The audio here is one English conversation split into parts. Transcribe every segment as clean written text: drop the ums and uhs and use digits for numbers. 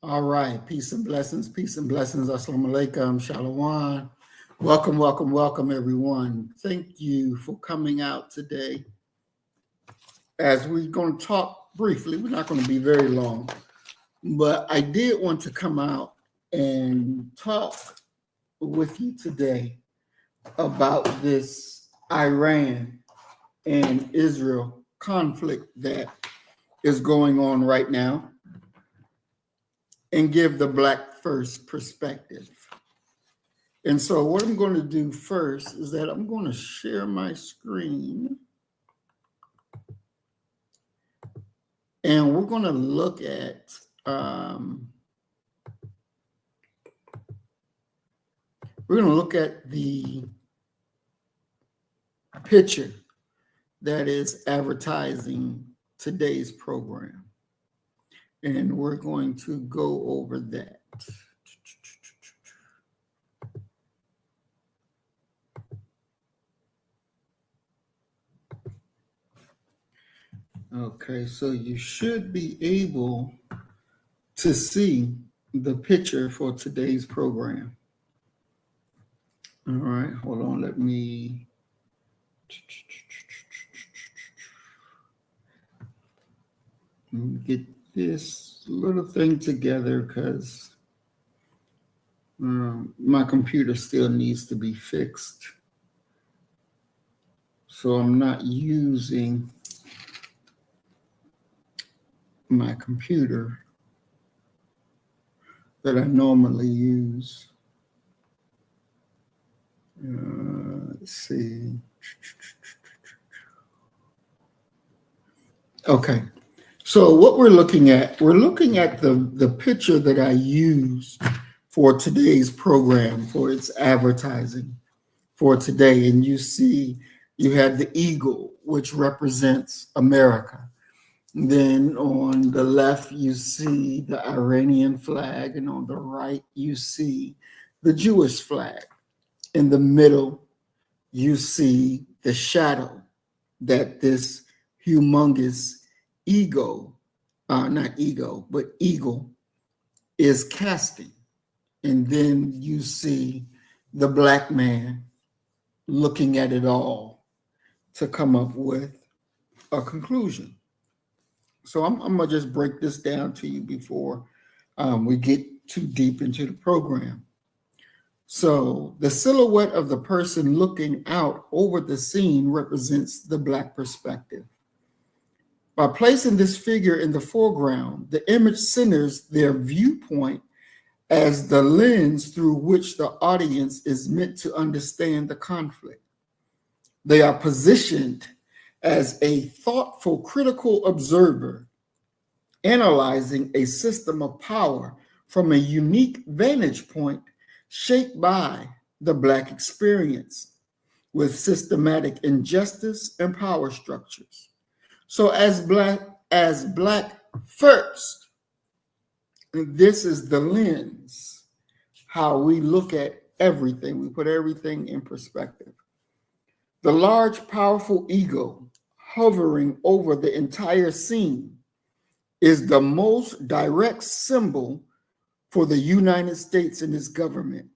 All right, peace and blessings, assalamu alaikum, shalom. Welcome, everyone. Thank you for coming out today. As we're going to talk briefly, we're not going to be very long, but I did want to come out and talk with you today about this Iran and Israel conflict that is going on right now, and give the Black First perspective. And so what I'm going to do first is that I'm going to share my screen. And we're going to look at the picture that is advertising today's program. And we're going to go over that. Okay, so you should be able to see the picture for today's program. All right, hold on, let me get this little thing together because my computer still needs to be fixed. So I'm not using my computer that I normally use. Let's see. Okay. So what we're looking at the picture that I used for today's program, for its advertising for today. And you see, you have the eagle, which represents America. Then on the left, you see the Iranian flag, and on the right, you see the Jewish flag. In the middle, you see the shadow that this humongous eagle is casting. And then you see the Black man looking at it all to come up with a conclusion. So I'm going to just break this down to you before we get too deep into the program. So the silhouette of the person looking out over the scene represents the Black perspective. By placing this figure in the foreground, the image centers their viewpoint as the lens through which the audience is meant to understand the conflict. They are positioned as a thoughtful, critical observer, analyzing a system of power from a unique vantage point shaped by the Black experience with systematic injustice and power structures. So as Black first, this is the lens, how we look at everything. We put everything in perspective. The large, powerful ego hovering over the entire scene is the most direct symbol for the United States and its government.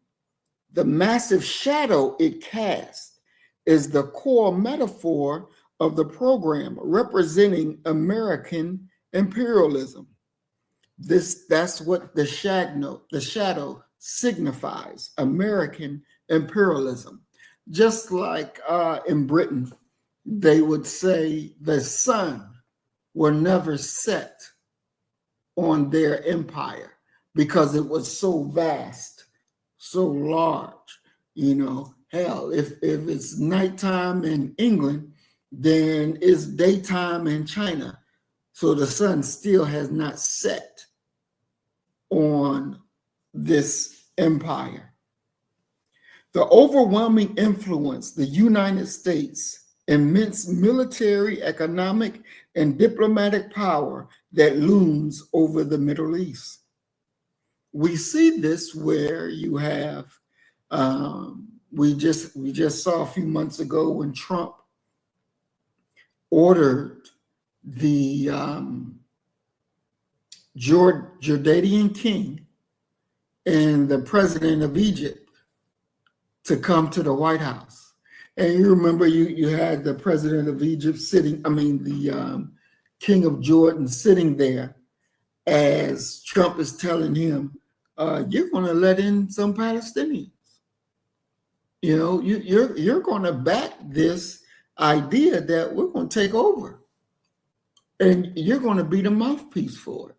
The massive shadow it casts is the core metaphor of the program, representing American imperialism. That's what the shadow signifies, American imperialism. Just like in Britain, they would say the sun will never set on their empire because it was so vast, so large. You know, hell, if it's nighttime in England, then it's daytime in China. So the sun still has not set on this empire. The overwhelming influence, the United States' immense military, economic, and diplomatic power that looms over the Middle East. We see this where you have, we just saw a few months ago when Trump ordered the Jordanian king and the president of Egypt to come to the White House. And you remember you had the president of Egypt sitting, the king of Jordan sitting there as Trump is telling him, you're going to let in some Palestinians. You know, you're going to back this idea that we're going to take over. And you're going to be the mouthpiece for it.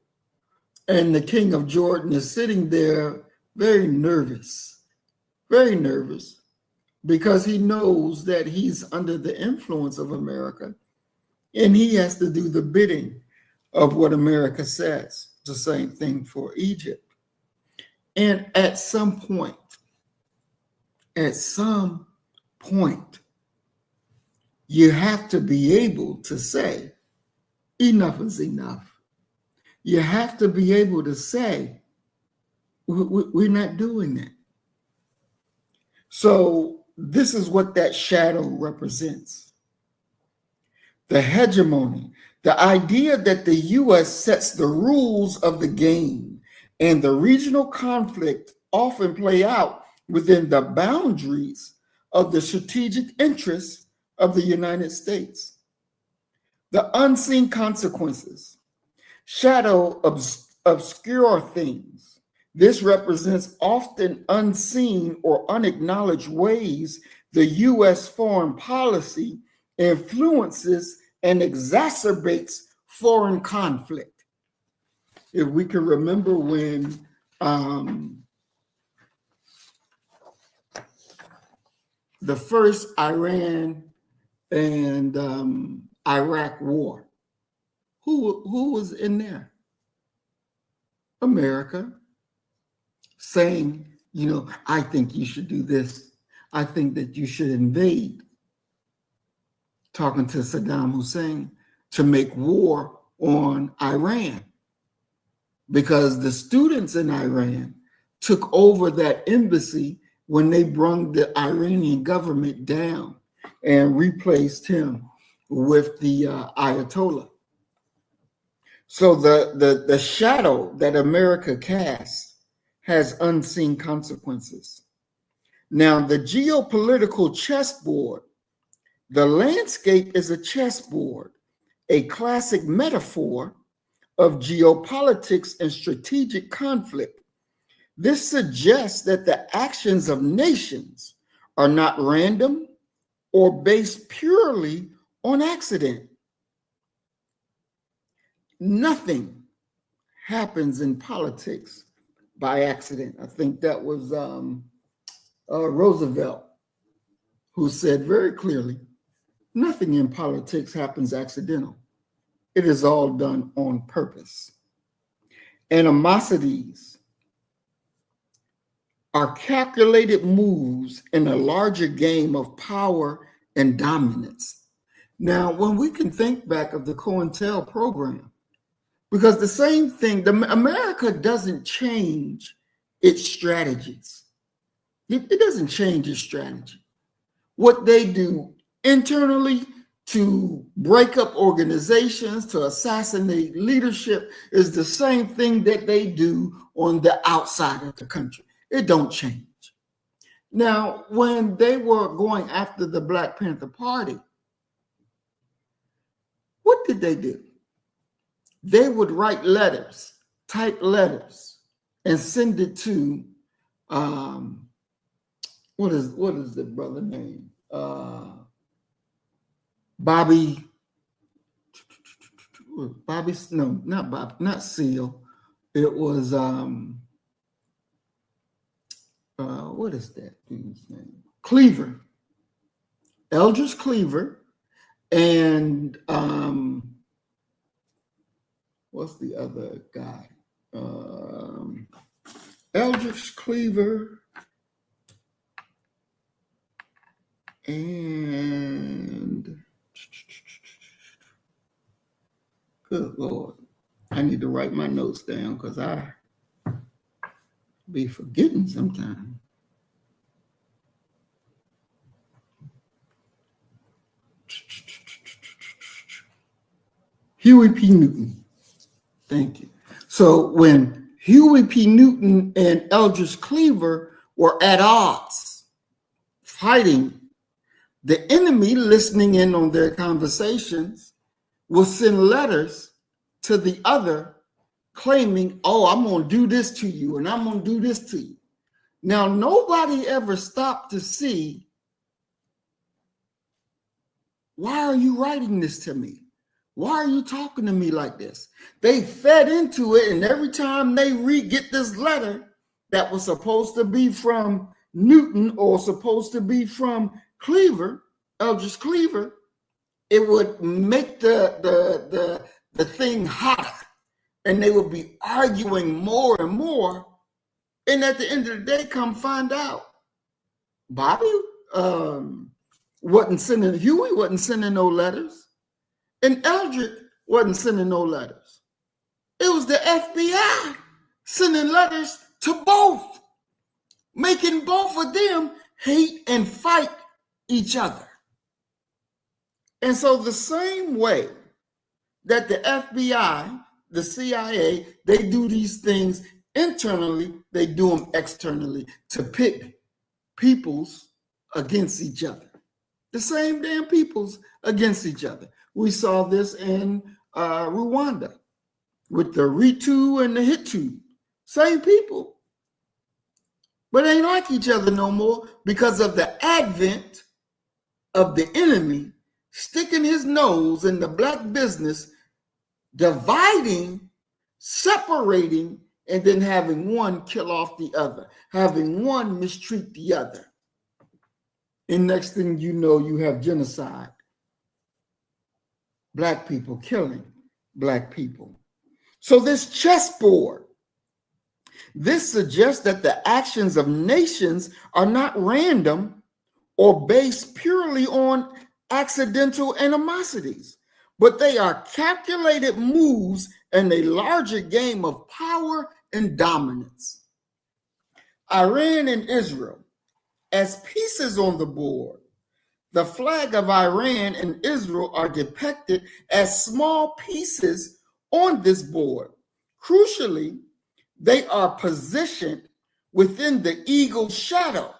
And the king of Jordan is sitting there very nervous, because he knows that he's under the influence of America and he has to do the bidding of what America says. The same thing for Egypt. And at some point, you have to be able to say, enough is enough. You have to be able to say, we're not doing that. So this is what that shadow represents. The hegemony, the idea that the U.S. sets the rules of the game, and the regional conflict often play out within the boundaries of the strategic interests of the United States. The unseen consequences, shadow obscure things. This represents often unseen or unacknowledged ways the U.S. foreign policy influences and exacerbates foreign conflict. If we can remember when the first Iran and Iraq war, who was in there? America, saying, you know, I think you should do this. I think that you should invade. Talking to Saddam Hussein to make war on Iran, because the students in Iran took over that embassy when they brought the Iranian government down and replaced him with the Ayatollah. So the shadow that America casts has unseen consequences. Now, the geopolitical chessboard, the landscape is a chessboard, a classic metaphor of geopolitics and strategic conflict. This suggests that the actions of nations are not random or based purely on accident. Nothing happens in politics by accident. I think that was Roosevelt who said very clearly, nothing in politics happens accidental. It is all done on purpose. Animosities are calculated moves in a larger game of power and dominance. Now, when we can think back of the COINTEL program, because the same thing, America doesn't change its strategies. It doesn't change its strategy. What they do internally to break up organizations, to assassinate leadership, is the same thing that they do on the outside of the country. It don't change. Now, when they were going after the Black Panther Party, what did they do? They would write letters, type letters, and send it to what is the brother name? Bobby, no, not Bob, not Seal. It was what is that dude's name? Cleaver, Eldridge Cleaver, and what's the other guy? Eldridge Cleaver and good Lord, I need to write my notes down because I be forgetting sometimes. Huey P. Newton. Thank you. So when Huey P. Newton and Eldridge Cleaver were at odds, fighting, the enemy, listening in on their conversations, will send letters to the other claiming, oh, I'm going to do this to you and I'm going to do this to you. Now, nobody ever stopped to see, why are you writing this to me? Why are you talking to me like this? They fed into it, and every time they get this letter that was supposed to be from Newton or supposed to be from Cleaver, Eldridge Cleaver, it would make the thing hotter, and they would be arguing more and more. And at the end of the day, come find out, Bobby wasn't sending, Huey wasn't sending no letters, and Eldridge wasn't sending no letters. It was the FBI sending letters to both, making both of them hate and fight each other. And so the same way that the FBI, the CIA, they do these things internally, they do them externally to pit peoples against each other. The same damn peoples against each other. We saw this in Rwanda with the Ritu and the Hitu. Same people. But they ain't like each other no more because of the advent of the enemy sticking his nose in the black business, dividing, separating, and then having one kill off the other, having one mistreat the other. And next thing you know, you have genocide. Black people killing Black people. So this chessboard, this suggests that the actions of nations are not random or based purely on accidental animosities, but they are calculated moves in a larger game of power and dominance. Iran and Israel, as pieces on the board, the flag of Iran and Israel are depicted as small pieces on this board. Crucially, they are positioned within the eagle's shadow.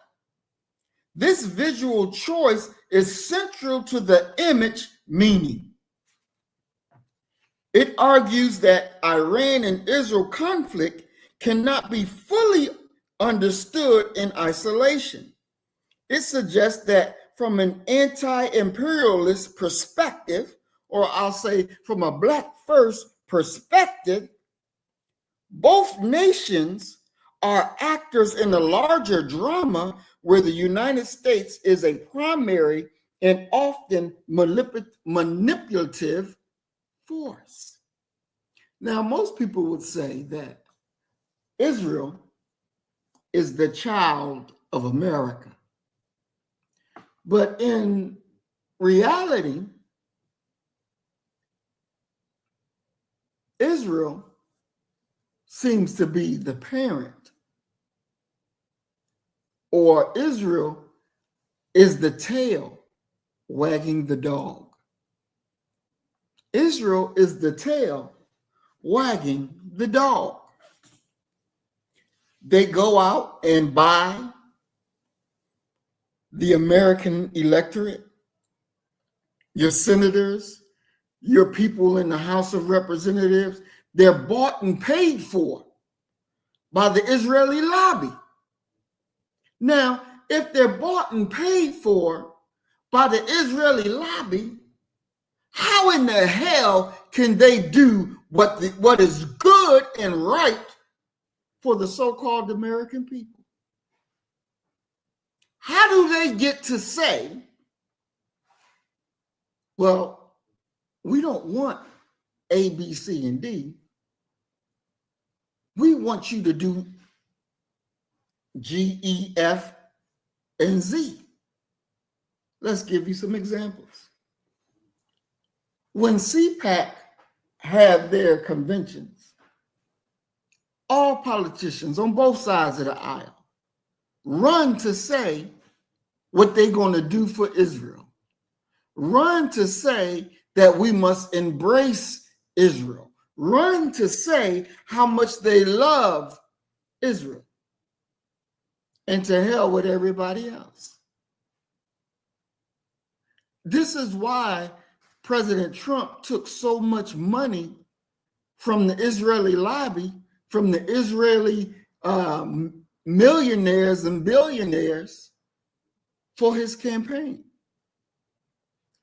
This visual choice is central to the image meaning. It argues that Iran and Israel conflict cannot be fully understood in isolation. It suggests that from an anti-imperialist perspective, or I'll say from a Black first perspective, both nations are actors in a larger drama where the United States is a primary and often manipulative force. Now, most people would say that Israel is the child of America. But in reality, Israel seems to be the parent, or Israel is the tail wagging the dog. Israel is the tail wagging the dog. They go out and buy the American electorate, your senators, your people in the House of Representatives. They're bought and paid for by the Israeli lobby. Now, if they're bought and paid for by the Israeli lobby, how in the hell can they do what is good and right for the so-called American people? How do they get to say, well, we don't want A, B, C, and D. We want you to do G, E, F, and Z. Let's give you some examples. When CPAC had their conventions, all politicians on both sides of the aisle run to say what they're going to do for Israel, run to say that we must embrace Israel, run to say how much they love Israel, and to hell with everybody else. This is why President Trump took so much money from the Israeli lobby, from the Israeli millionaires and billionaires for his campaign,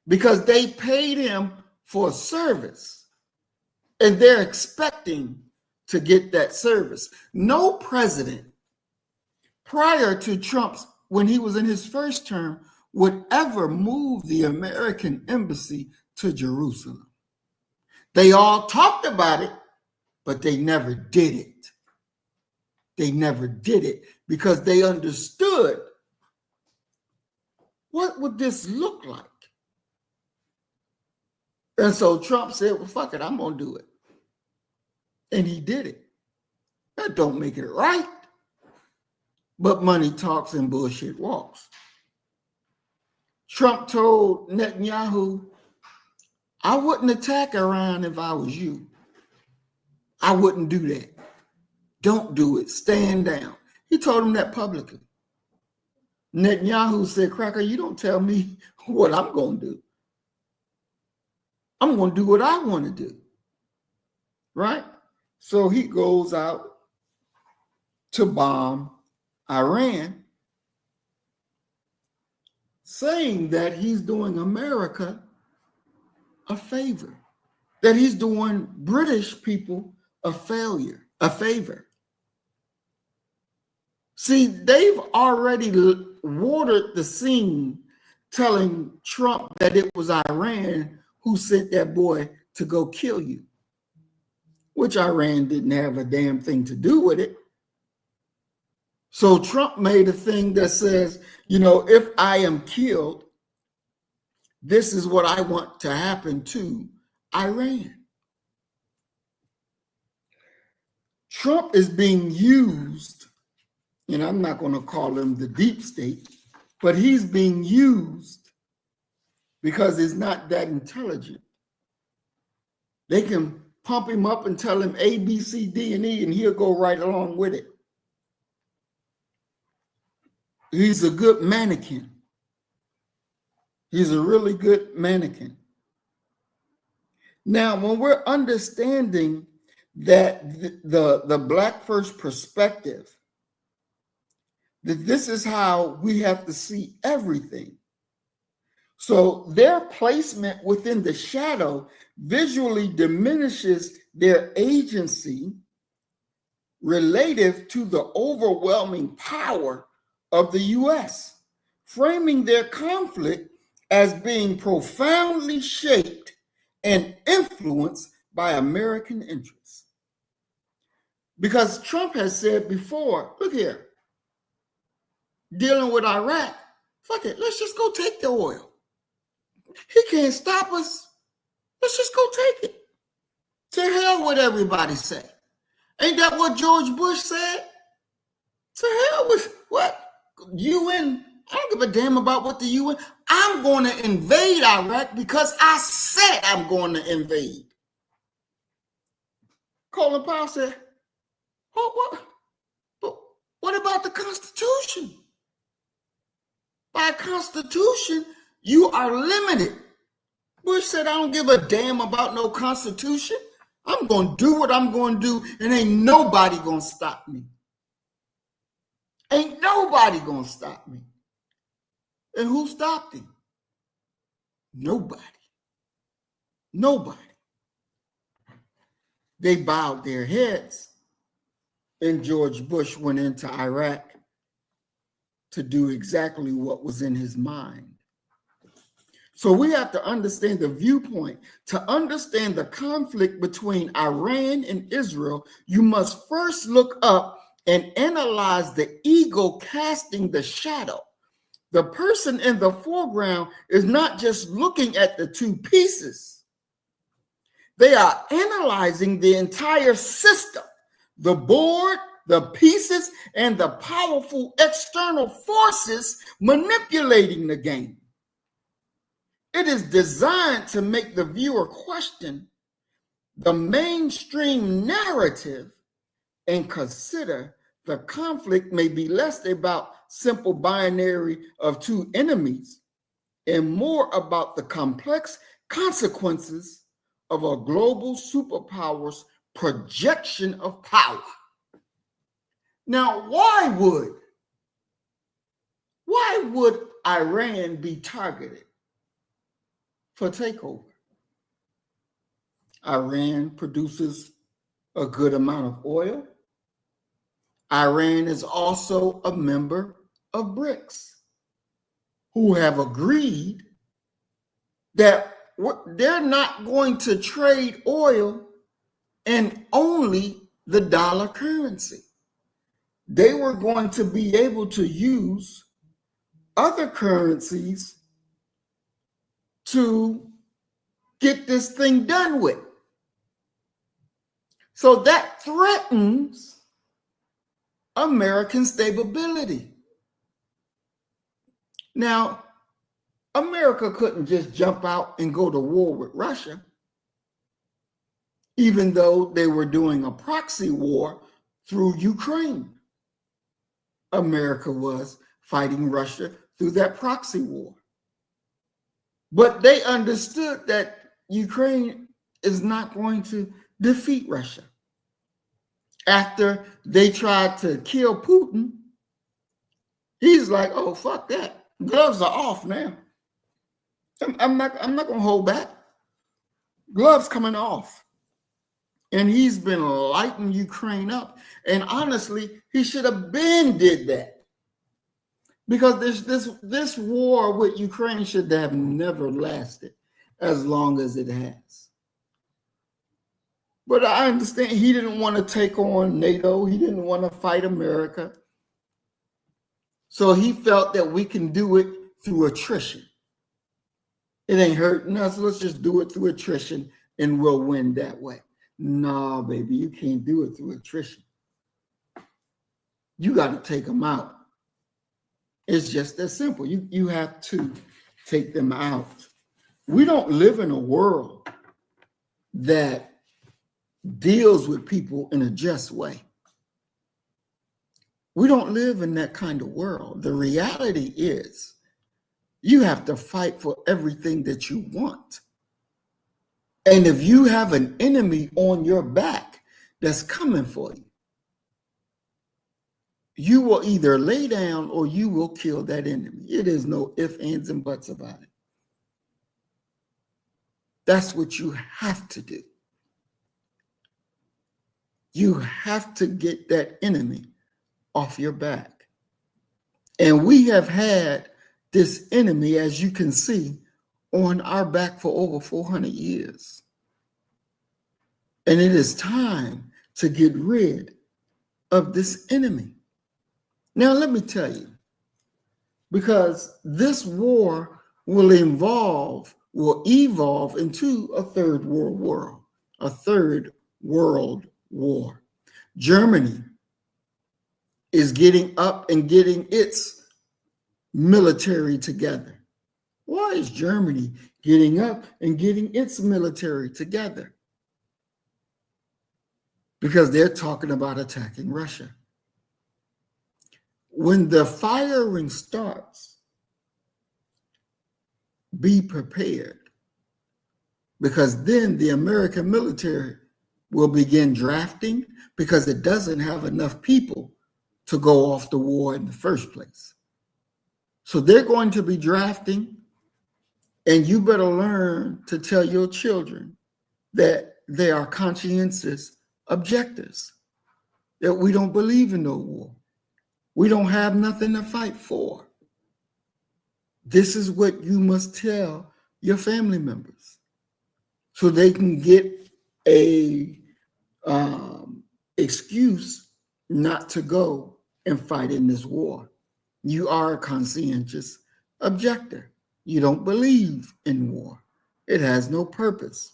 because they paid him for service and they're expecting to get that service. No president prior to Trump's, when he was in his first term, would ever move the American embassy to Jerusalem. They all talked about it, but they never did it. They never did it because they understood, what would this look like? And so Trump said, well, fuck it, I'm going to do it. And he did it. That don't make it right. But money talks and bullshit walks. Trump told Netanyahu, I wouldn't attack Iran if I was you. I wouldn't do that. Don't do it. Stand down. He told him that publicly. Netanyahu said, Cracker, you don't tell me what I'm going to do. I'm going to do what I want to do. Right? So he goes out to bomb Iran, saying that he's doing America a favor, that he's doing British people a favor. See, they've already watered the scene, telling Trump that it was Iran who sent that boy to go kill you, which Iran didn't have a damn thing to do with it. So Trump made a thing that says, you know, if I am killed, this is what I want to happen to Iran. Trump is being used, and I'm not going to call him the deep state, but he's being used because he's not that intelligent. They can pump him up and tell him A, B, C, D, and E, and he'll go right along with it. He's a good mannequin. He's a really good mannequin. Now, when we're understanding that the Black First perspective, that this is how we have to see everything. So their placement within the shadow visually diminishes their agency relative to the overwhelming power of the U.S., framing their conflict as being profoundly shaped and influenced by American interests. Because Trump has said before, look here, dealing with Iraq, fuck it, let's just go take the oil. He can't stop us. Let's just go take it. To hell with everybody say. Ain't that what George Bush said? To hell with what? UN, I don't give a damn about what the UN. I'm going to invade Iraq because I said I'm going to invade. Colin Powell said, what about the Constitution? By Constitution, you are limited. Bush said, I don't give a damn about no Constitution. I'm going to do what I'm going to do, and ain't nobody going to stop me. Ain't nobody going to stop me. And who stopped him? Nobody. Nobody. They bowed their heads, and George Bush went into Iraq to do exactly what was in his mind. So we have to understand the viewpoint. To understand the conflict between Iran and Israel, you must first look up and analyze the ego casting the shadow. The person in the foreground is not just looking at the two pieces. They are analyzing the entire system, the board, the pieces, and the powerful external forces manipulating the game. It is designed to make the viewer question the mainstream narrative and consider the conflict may be less about simple binary of two enemies and more about the complex consequences of a global superpower's projection of power. Now, why would Iran be targeted for takeover? Iran produces a good amount of oil. Iran is also a member of BRICS, who have agreed that they're not going to trade oil in only the dollar currency. They were going to be able to use other currencies to get this thing done with. So that threatens American stability. Now, America couldn't just jump out and go to war with Russia, even though they were doing a proxy war through Ukraine. America was fighting Russia through that proxy war. But they understood that Ukraine is not going to defeat Russia. After they tried to kill Putin, he's like, oh, fuck that. Gloves are off now. I'm not going to hold back. Gloves coming off. And he's been lighting Ukraine up. And honestly, he should have been did that. Because this war with Ukraine should have never lasted as long as it has. But I understand he didn't want to take on NATO. He didn't want to fight America. So he felt that we can do it through attrition. It ain't hurting us. Let's just do it through attrition and we'll win that way. No, baby, you can't do it through attrition. You got to take them out. It's just that simple. You have to take them out. We don't live in a world that deals with people in a just way. We don't live in that kind of world. The reality is you have to fight for everything that you want. And if you have an enemy on your back that's coming for you, you will either lay down or you will kill that enemy. It is no ifs, ands, and buts about it. That's what you have to do. You have to get that enemy off your back. And we have had this enemy, as you can see, on our back for over 400 years. And it is time to get rid of this enemy. Now, let me tell you, because this war will evolve into a third world war. Germany is getting up and getting its military together. Why is Germany getting up and getting its military together? Because they're talking about attacking Russia. When the firing starts, be prepared, because then the American military will begin drafting because it doesn't have enough people to go off the war in the first place. So they're going to be drafting, and you better learn to tell your children that they are conscientious objectors, that we don't believe in no war. We don't have nothing to fight for. This is what you must tell your family members so they can get a excuse not to go and fight in this war. You are a conscientious objector. You don't believe in war. It has no purpose,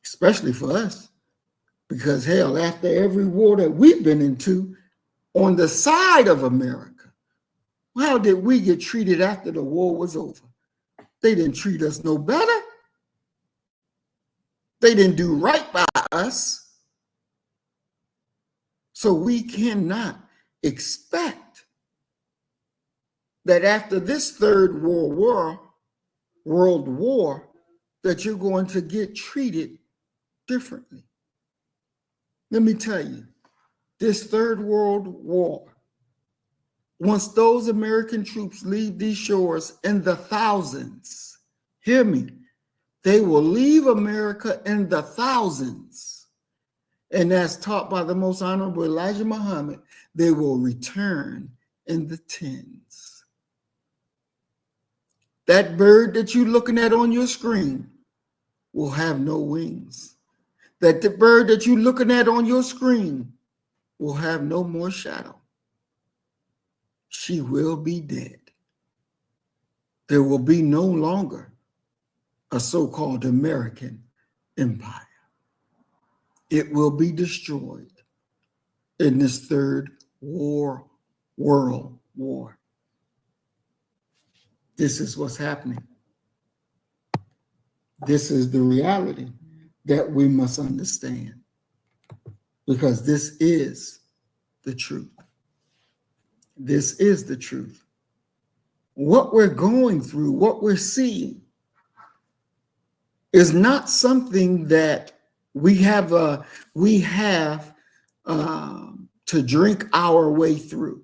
especially for us, because hell, after every war that we've been into on the side of America, how did we get treated after the war was over? They didn't treat us no better. They didn't do right by us. So we cannot expect that after this third world war, that you're going to get treated differently. Let me tell you, this third world war, once those American troops leave these shores in the thousands, hear me, they will leave America in the thousands. And as taught by the most honorable Elijah Muhammad, they will return in the tens. That bird that you're looking at on your screen will have no wings. That the bird that you're looking at on your screen will have no more shadow. She will be dead. There will be no longer a so-called American empire. It will be destroyed in this third world war. This is what's happening. This is the reality that we must understand, because this is the truth. This is the truth. What we're going through, what we're seeing, is not something that we have to drink our way through.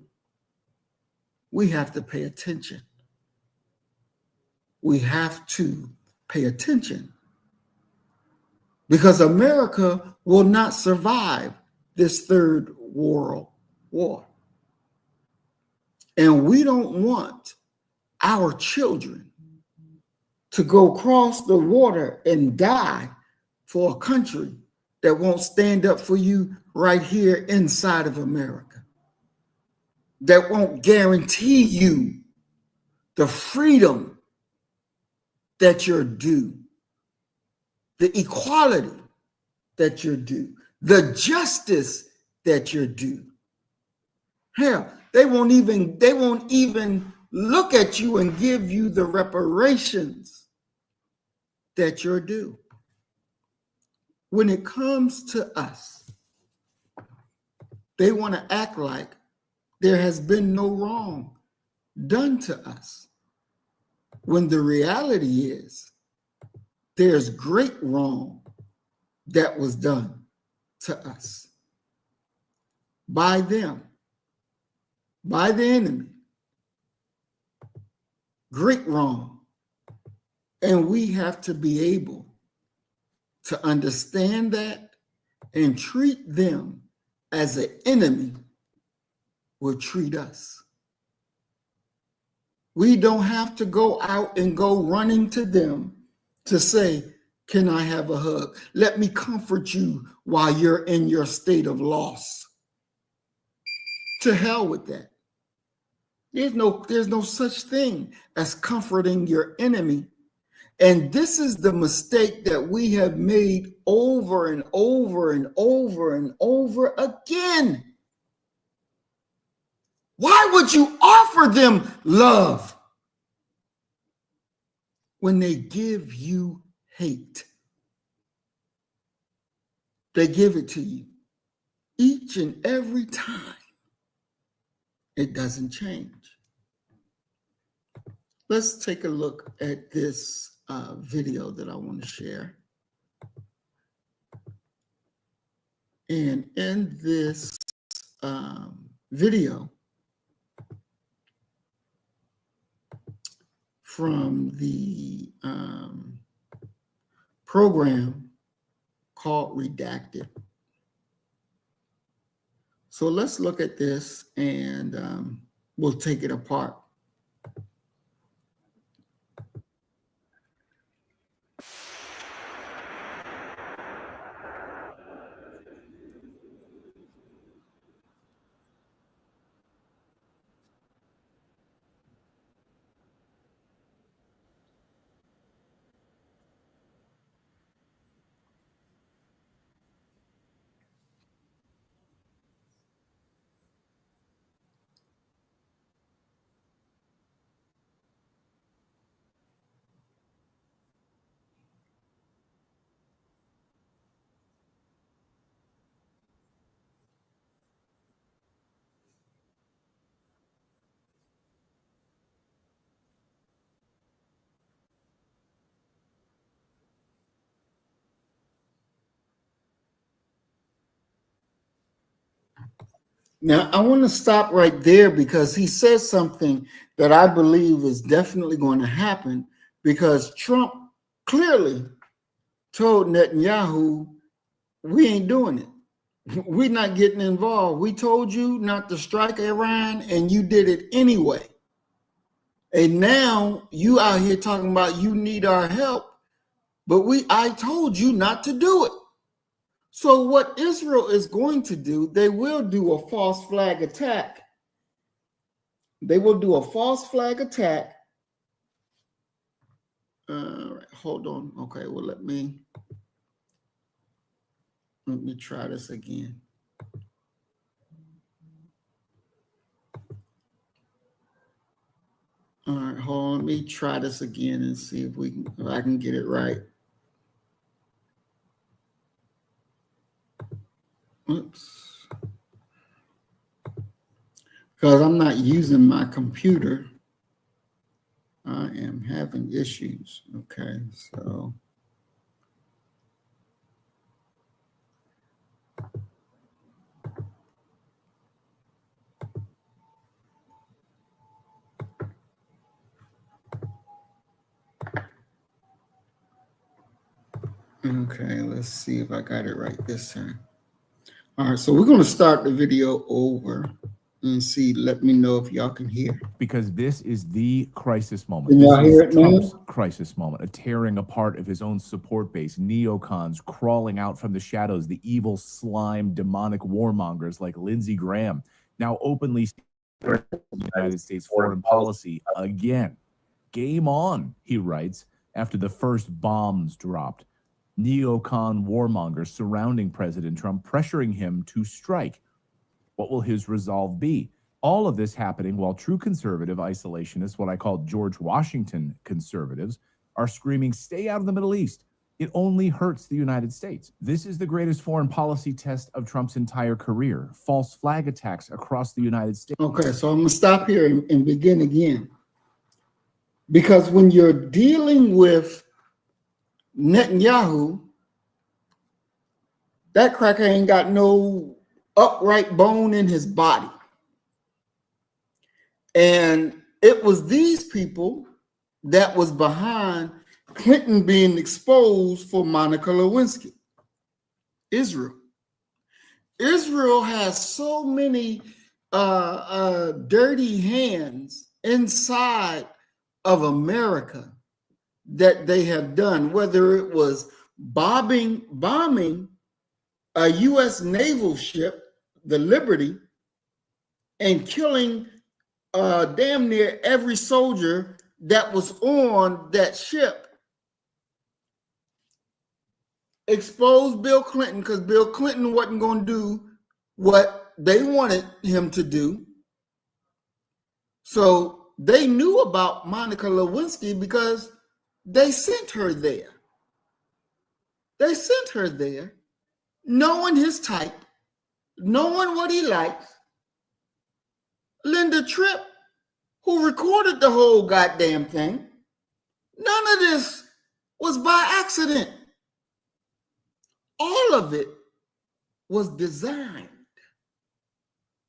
We have to pay attention. We have to pay attention, because America will not survive this third world war. And we don't want our children to go across the water and die for a country that won't stand up for you right here inside of America, that won't guarantee you the freedom that you're due, the equality that you're due, the justice that you're due. Hell, they won't even look at you and give you the reparations that you're due. When it comes to us, they want to act like there has been no wrong done to us, when the reality is there's great wrong that was done to us by them, by the enemy. Great wrong. And we have to be able to understand that and treat them as an enemy will treat us. We don't have to go out and go running to them to say, can I have a hug? Let me comfort you while you're in your state of loss. To hell with that. There's no such thing as comforting your enemy. And this is the mistake that we have made over and over and over and over again. Why would you offer them love when they give you hate? They give it to you each and every time. It doesn't change. Let's take a look at this video that I want to share. And in this video from the program called Redacted. So let's look at this and we'll take it apart. Now, I want to stop right there because he says something that I believe is definitely going to happen, because Trump clearly told Netanyahu, we ain't doing it. We're not getting involved. We told you not to strike Iran, and you did it anyway. And now you out here talking about you need our help, but I told you not to do it. So what Israel is going to do, they will do a false flag attack. They will do a false flag attack. Hold on. Okay, well, let me try this again. All right, hold on. Let me try this again and see if I can get it right. Oops. Because I'm not using my computer. I am having issues. Okay, so. Okay, let's see if I got it right this time. All right, so we're going to start the video over and see. Let me know if y'all can hear. Because this is the crisis moment. Can y'all hear it now? Trump's crisis moment, a tearing apart of his own support base, neocons crawling out from the shadows, the evil, slime, demonic warmongers like Lindsey Graham, now openly United States foreign policy again. Game on, he writes, after the first bombs dropped. Neocon warmongers surrounding President Trump, pressuring him to strike. What will his resolve be? All of this happening while true conservative isolationists, what I call George Washington conservatives, are screaming, stay out of the Middle East. It only hurts the United States. This is the greatest foreign policy test of Trump's entire career. False flag attacks across the United States. Okay, so I'm going to stop here and begin again. Because when you're dealing with Netanyahu, that cracker ain't got no upright bone in his body. And it was these people that was behind Clinton being exposed for Monica Lewinsky. Israel has so many dirty hands inside of America that they have done, whether it was bombing a U.S. naval ship, the Liberty, and killing damn near every soldier that was on that ship. Exposed Bill Clinton because Bill Clinton wasn't going to do what they wanted him to do. So they knew about Monica Lewinsky because they sent her there. They sent her there, knowing his type, knowing what he likes. Linda Tripp, who recorded the whole goddamn thing, none of this was by accident. All of it was designed.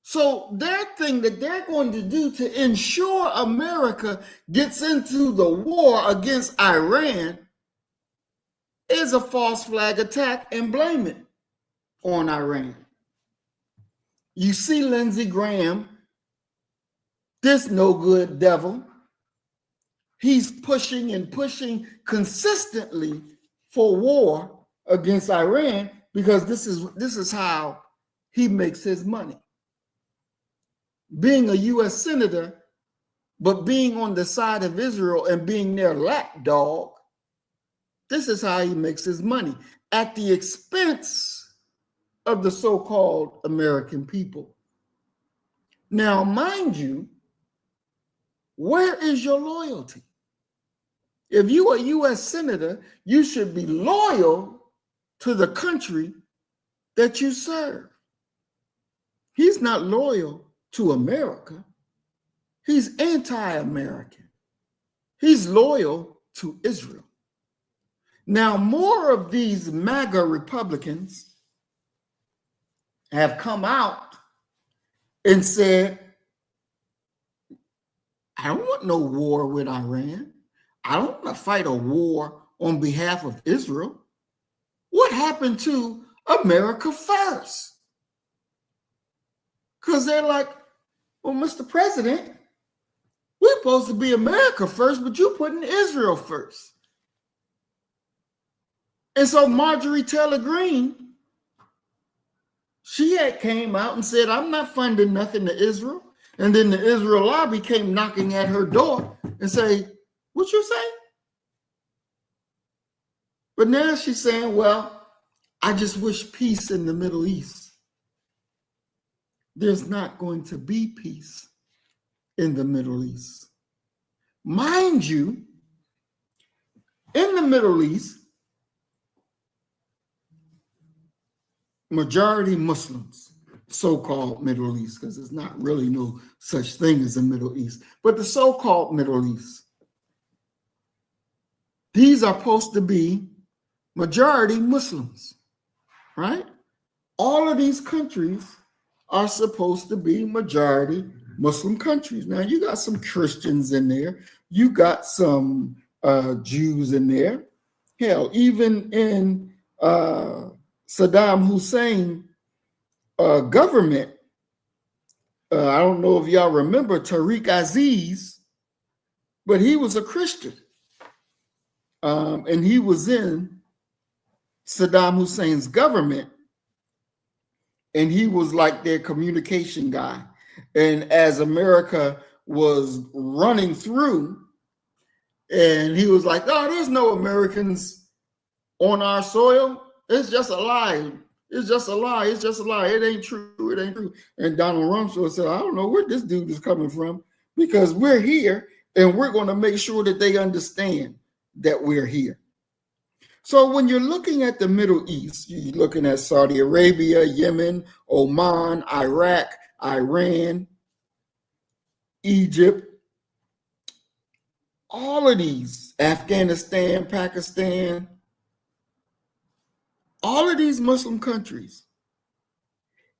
So their thing that they're going to do to ensure America gets into the war against Iran is a false flag attack and blame it on Iran. You see Lindsey Graham, this no good devil, he's pushing and pushing consistently for war against Iran because this is how he makes his money. Being a U.S. senator, but being on the side of Israel and being their lapdog, this is how he makes his money, at the expense of the so-called American people. Now, mind you, where is your loyalty? If you are a U.S. senator, you should be loyal to the country that you serve. He's not loyal to America. He's anti-American. He's loyal to Israel. Now, more of these MAGA Republicans have come out and said, I don't want no war with Iran. I don't want to fight a war on behalf of Israel. What happened to America first? Because they're like, well, Mr. President, we're supposed to be America first, but you're putting Israel first. And so Marjorie Taylor Greene, she had came out and said, I'm not funding nothing to Israel. And then the Israel lobby came knocking at her door and say, what you say? But now she's saying, well, I just wish peace in the Middle East. There's not going to be peace in the Middle East. Mind you, in the Middle East, majority Muslims, so-called Middle East, because there's not really no such thing as a Middle East, but the so-called Middle East, these are supposed to be majority Muslims, right? All of these countries are supposed to be majority Muslim countries. Now, you got some Christians in there. You got some Jews in there. Hell, even in Saddam Hussein government, I don't know if y'all remember Tariq Aziz, but he was a Christian. And he was in Saddam Hussein's government, and he was like their communication guy. And as America was running through, and he was like, oh, there's no Americans on our soil. It's just a lie. It's just a lie. It's just a lie. It ain't true. It ain't true. And Donald Rumsfeld said, I don't know where this dude is coming from, because we're here and we're going to make sure that they understand that we're here. So when you're looking at the Middle East, you're looking at Saudi Arabia, Yemen, Oman, Iraq, Iran, Egypt, all of these, Afghanistan, Pakistan, all of these Muslim countries.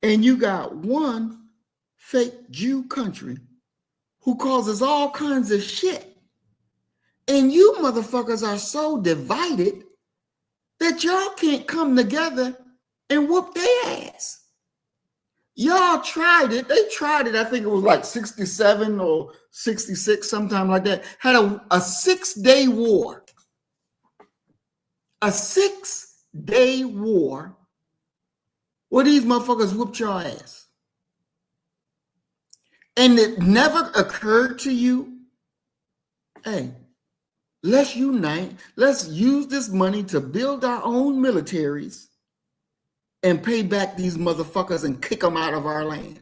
And you got one fake Jew country who causes all kinds of shit. And you motherfuckers are so divided that y'all can't come together and whoop their ass. Y'all tried it. They tried it. I think it was like 67 or 66, sometime like that. Had a 6-day war. A 6-day war where these motherfuckers whooped your ass. And it never occurred to you, hey, let's unite. Let's use this money to build our own militaries and pay back these motherfuckers and kick them out of our land.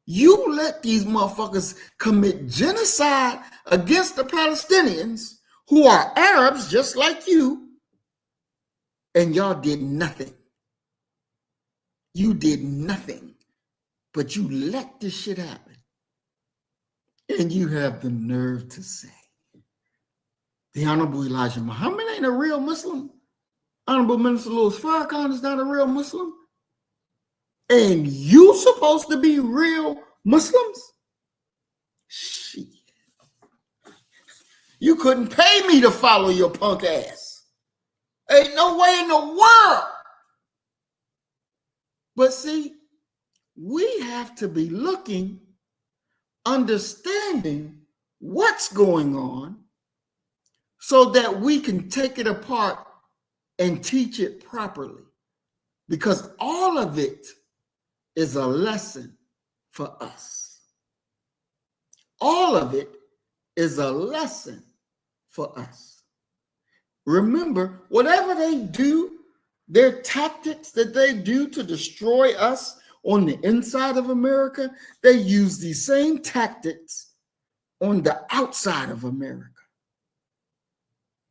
You let these motherfuckers commit genocide against the Palestinians, who are Arabs just like you, and y'all did nothing. You did nothing, but you let this shit happen. And you have the nerve to say, the Honorable Elijah Muhammad ain't a real Muslim. Honorable Minister Louis Farrakhan is not a real Muslim. And you supposed to be real Muslims? Shit. You couldn't pay me to follow your punk ass. Ain't no way in the world. But see, we have to be looking, understanding what's going on, so that we can take it apart and teach it properly. Because all of it is a lesson for us. All of it is a lesson for us. Remember, whatever they do, their tactics that they do to destroy us on the inside of America, they use these same tactics on the outside of America.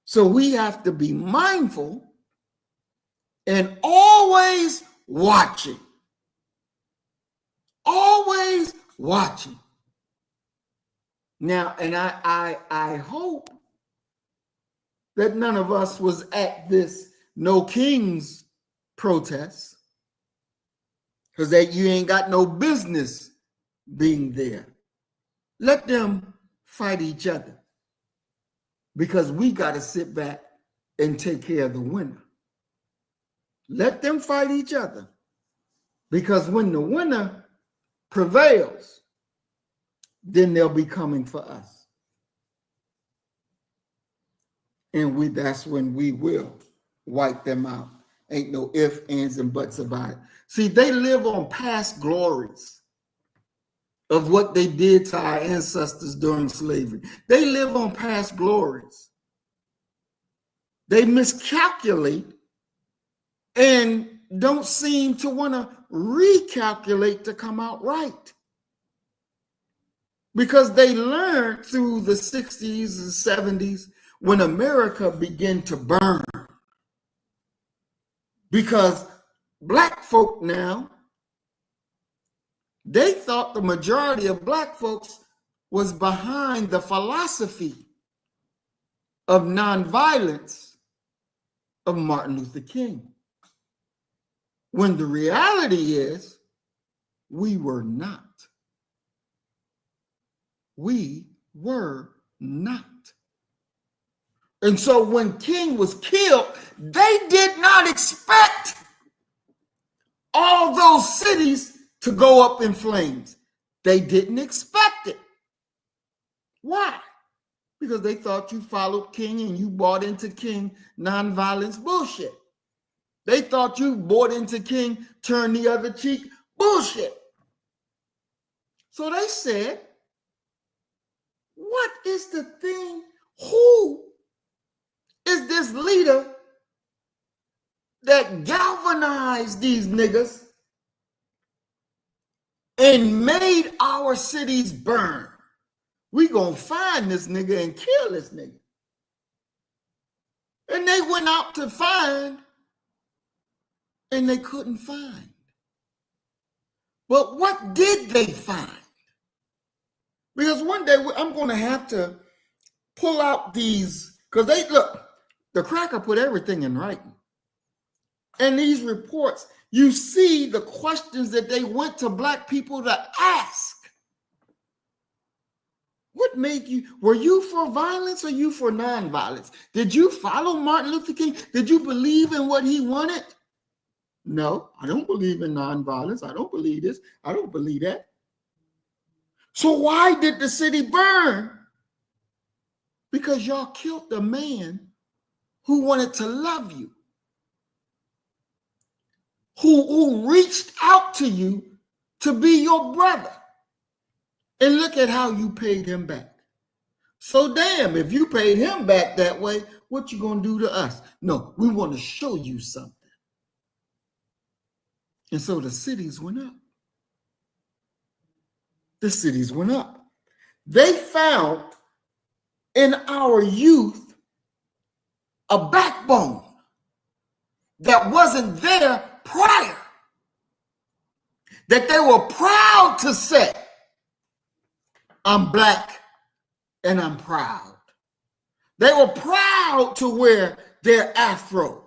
So we have to be mindful and always watching. Always watching. Now, and I hope that none of us was at this No Kings protest, because that you ain't got no business being there. Let them fight each other, because we got to sit back and take care of the winner. Let them fight each other, because when the winner prevails, then they'll be coming for us. And that's when we will wipe them out. Ain't no ifs, ands, and buts about it. See, they live on past glories of what they did to our ancestors during slavery. They live on past glories. They miscalculate and don't seem to want to recalculate to come out right. Because they learned through the 60s and 70s when America began to burn. Because black folk now, they thought the majority of black folks was behind the philosophy of nonviolence of Martin Luther King. When the reality is, we were not. We were not. And so when King was killed, they did not expect all those cities to go up in flames. They didn't expect it. Why? Because they thought you followed King and you bought into King nonviolence bullshit. They thought you bought into King turn the other cheek bullshit. So they said, what is the thing? Who is this leader that galvanized these niggas and made our cities burn? We gonna find this nigga and kill this nigga. And they went out to find, and they couldn't find. But what did they find? Because one day I'm gonna have to pull out these, because they look, the cracker put everything in writing. And these reports, you see the questions that they went to black people to ask. What made you, were you for violence or you for nonviolence? Did you follow Martin Luther King? Did you believe in what he wanted? No, I don't believe in nonviolence. I don't believe this. I don't believe that. So why did the city burn? Because y'all killed the man who wanted to love you, who reached out to you to be your brother. And look at how you paid him back. So damn, if you paid him back that way, what you gonna do to us? No, we want to show you something. And so the cities went up. The cities went up. They found in our youth a backbone that wasn't there prior, that they were proud to say, I'm black and I'm proud. They were proud to wear their afros.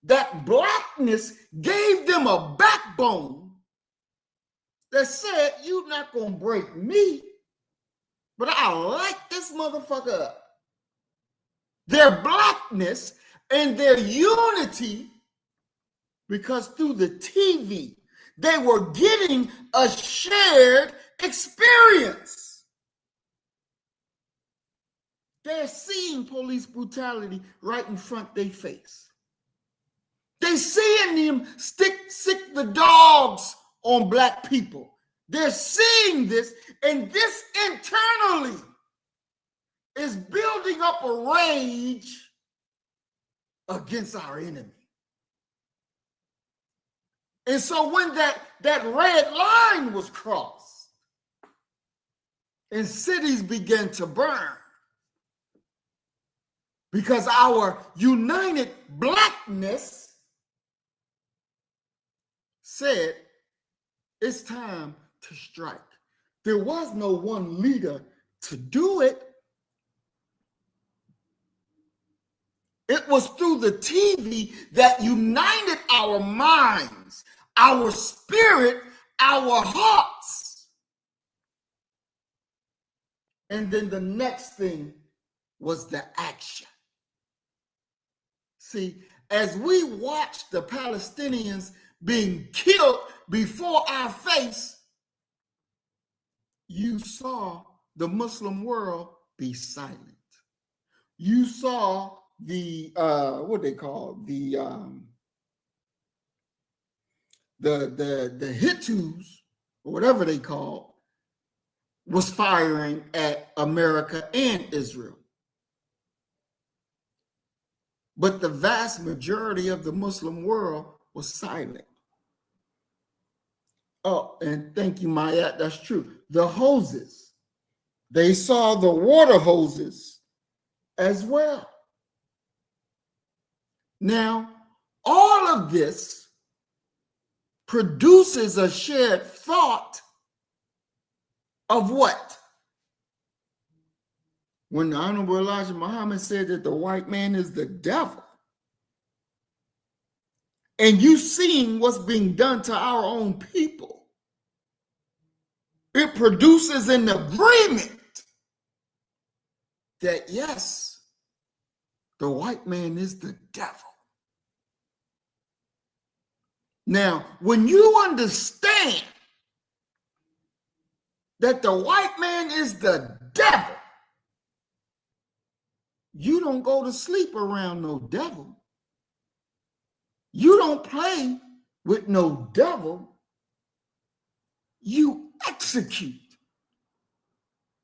That blackness gave them a backbone that said, you're not going to break me, but I'll light this motherfucker up. Their blackness and their unity, because through the TV, they were getting a shared experience. They're seeing police brutality right in front of their face. They're seeing them sick the dogs on black people. They're seeing this, and this internally is building up a rage against our enemy. And so when that red line was crossed and cities began to burn, because our united blackness said, it's time to strike. There was no one leader to do it. It was through the TV that united our minds, our spirit, our hearts. And then the next thing was the action. See, as we watch the Palestinians being killed before our face, you saw the Muslim world be silent. You saw the what they call the Hittus, or whatever they call, was firing at America and Israel. But the vast majority of the Muslim world was silent. Oh, and thank you, Mayat, that's true. The hoses, they saw the water hoses as well. Now, all of this produces a shared thought of what? When the Honorable Elijah Muhammad said that the white man is the devil, and you seeing what's being done to our own people, it produces an agreement that yes, the white man is the devil. Now, when you understand that the white man is the devil, you don't go to sleep around no devil. You don't play with no devil. You execute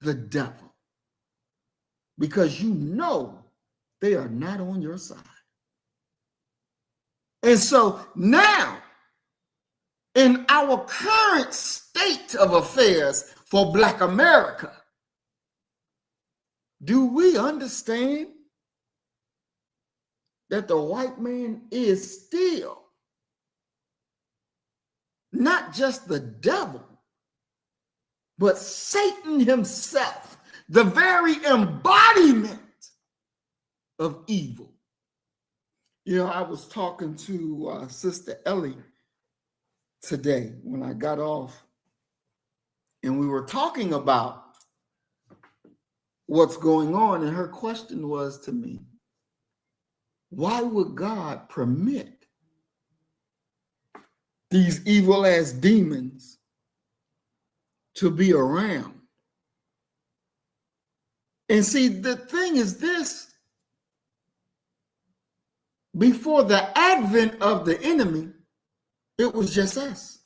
the devil because you know they are not on your side. And so now, in our current state of affairs for Black America, do we understand that the white man is still not just the devil, but Satan himself, the very embodiment of evil? You know, I was talking to Sister Ellie today when I got off, and we were talking about what's going on, and her question was to me, why would God permit these evil ass demons to be around? And see, the thing is this: before the advent of the enemy, it was just us.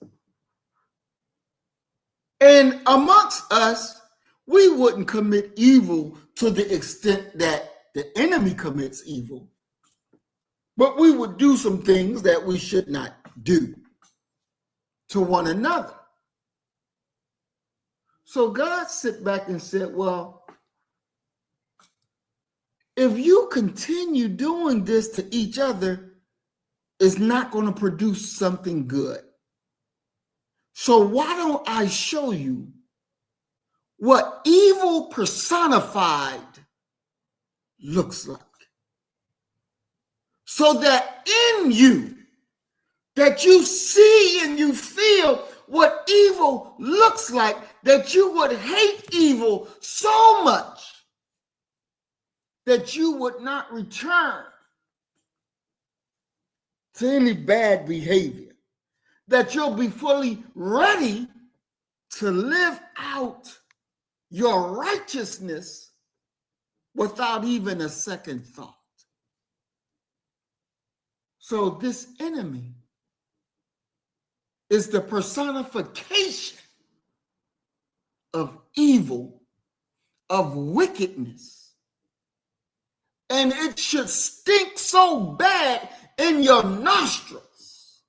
And amongst us, we wouldn't commit evil to the extent that the enemy commits evil, but we would do some things that we should not do to one another. So God sit back and said, well, if you continue doing this to each other, it's not going to produce something good. So why don't I show you what evil personified looks like? So that in you, that you see and you feel what evil looks like, that you would hate evil so much that you would not return to any bad behavior, that you'll be fully ready to live out your righteousness without even a second thought. So this enemy is the personification of evil, of wickedness. And it should stink so bad in your nostrils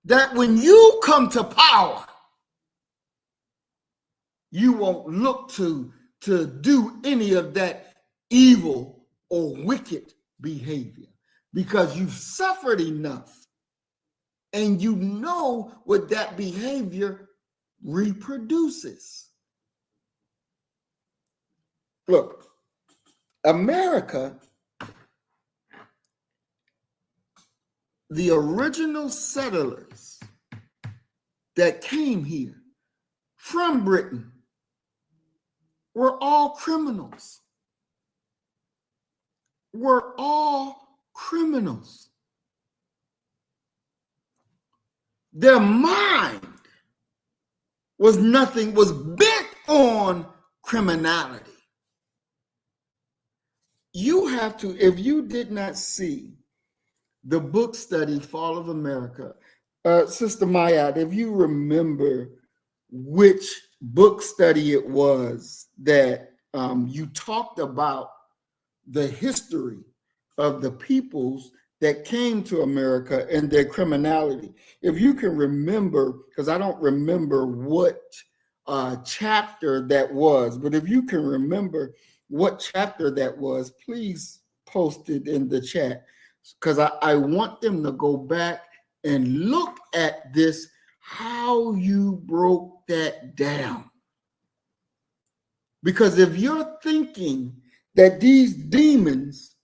that when you come to power, you won't look to do any of that evil or wicked behavior because you've suffered enough and you know what that behavior reproduces. Look, America, the original settlers that came here from Britain were all criminals. Were all criminals. Their mind was bent on criminality. You have to, if you did not see the book study, Fall of America, Sister Mayat, if you remember which book study it was that you talked about the history of the peoples that came to America and their criminality. If you can remember, because I don't remember what chapter that was, but if you can remember what chapter that was, please post it in the chat, because I want them to go back and look at this, how you broke that down. Because if you're thinking that these demons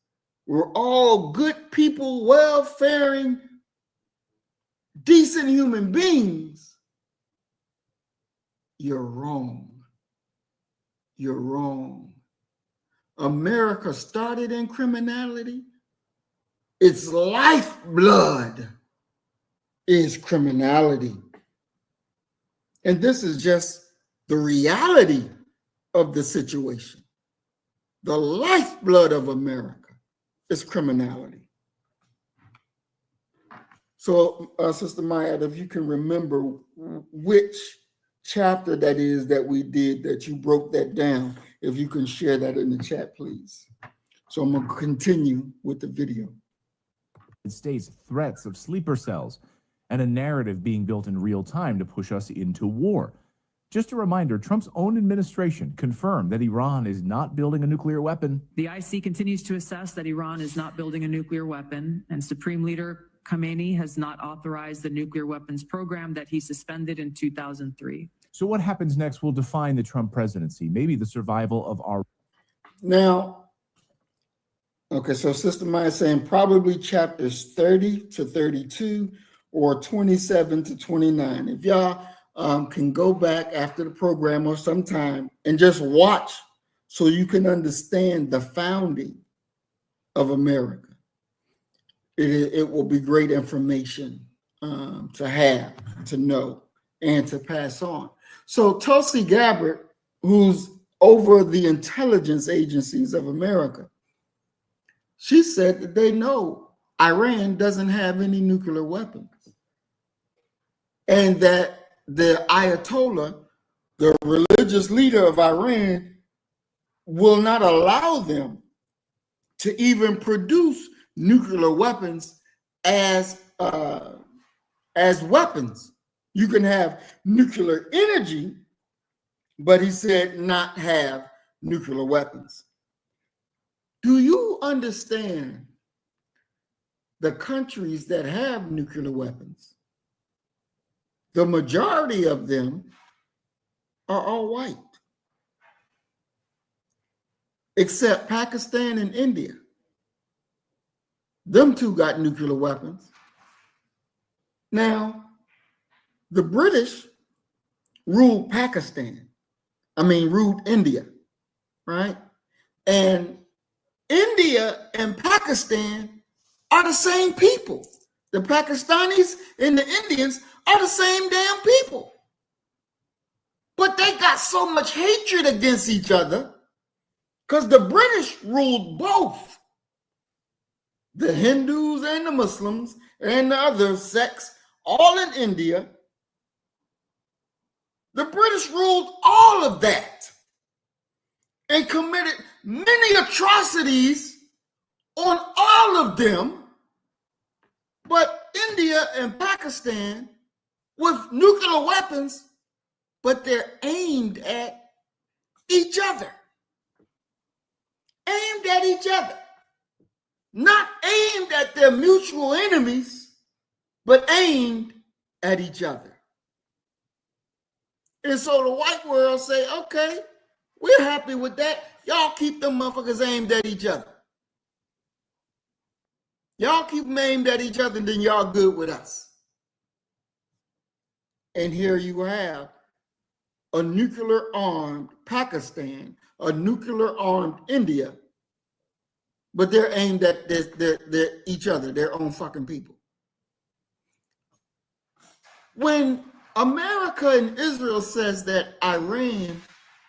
were all good people, well-faring, decent human beings, you're wrong. You're wrong. America started in criminality. Its lifeblood is criminality. And this is just the reality of the situation. The lifeblood of America is criminality. So, Sister Maya, if you can remember which chapter that is that we did, that you broke that down, if you can share that in the chat, please. So I'm going to continue with the video. It states threats of sleeper cells and a narrative being built in real time to push us into war. Just a reminder, Trump's own administration confirmed that Iran is not building a nuclear weapon. The IC continues to assess that Iran is not building a nuclear weapon, and Supreme Leader Khamenei has not authorized the nuclear weapons program that he suspended in 2003. So what happens next will define the Trump presidency, maybe the survival of our... Now, okay, so Sister Maya saying probably chapters 30 to 32 or 27 to 29. If y'all can go back after the program or sometime and just watch so you can understand the founding of America. It will be great information to have, to know, and to pass on. So Tulsi Gabbard, who's over the intelligence agencies of America, she said that they know Iran doesn't have any nuclear weapons, and that the Ayatollah, the religious leader of Iran, will not allow them to even produce nuclear weapons as weapons. You can have nuclear energy, but he said not have nuclear weapons. Do you understand the countries that have nuclear weapons? The majority of them are all white, except Pakistan and India. Them two got nuclear weapons. Now, the British ruled ruled India, right? And India and Pakistan are the same people. The Pakistanis and the Indians are the same damn people. But they got so much hatred against each other because the British ruled both. The Hindus and the Muslims and the other sects, all in India. The British ruled all of that and committed many atrocities on all of them. But India and Pakistan with nuclear weapons, but they're aimed at each other. Aimed at each other. Not aimed at their mutual enemies, but aimed at each other. And so the white world say, okay, we're happy with that. Y'all keep them motherfuckers aimed at each other. Y'all keep them aimed at each other, and then y'all good with us. And here you have a nuclear-armed Pakistan, a nuclear-armed India, but they're aimed at each other, their own fucking people. When America and Israel says that Iran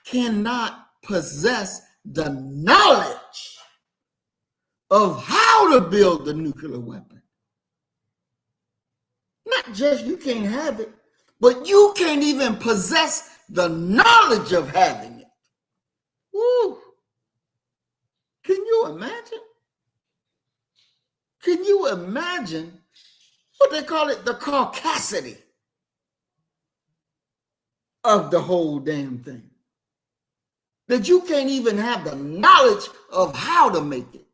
cannot possess the knowledge of how to build the nuclear weapon, not just you can't have it, but you can't even possess the knowledge of having it. Woo! Can you imagine? Can you imagine what they call it, the caucasity of the whole damn thing? That you can't even have the knowledge of how to make it.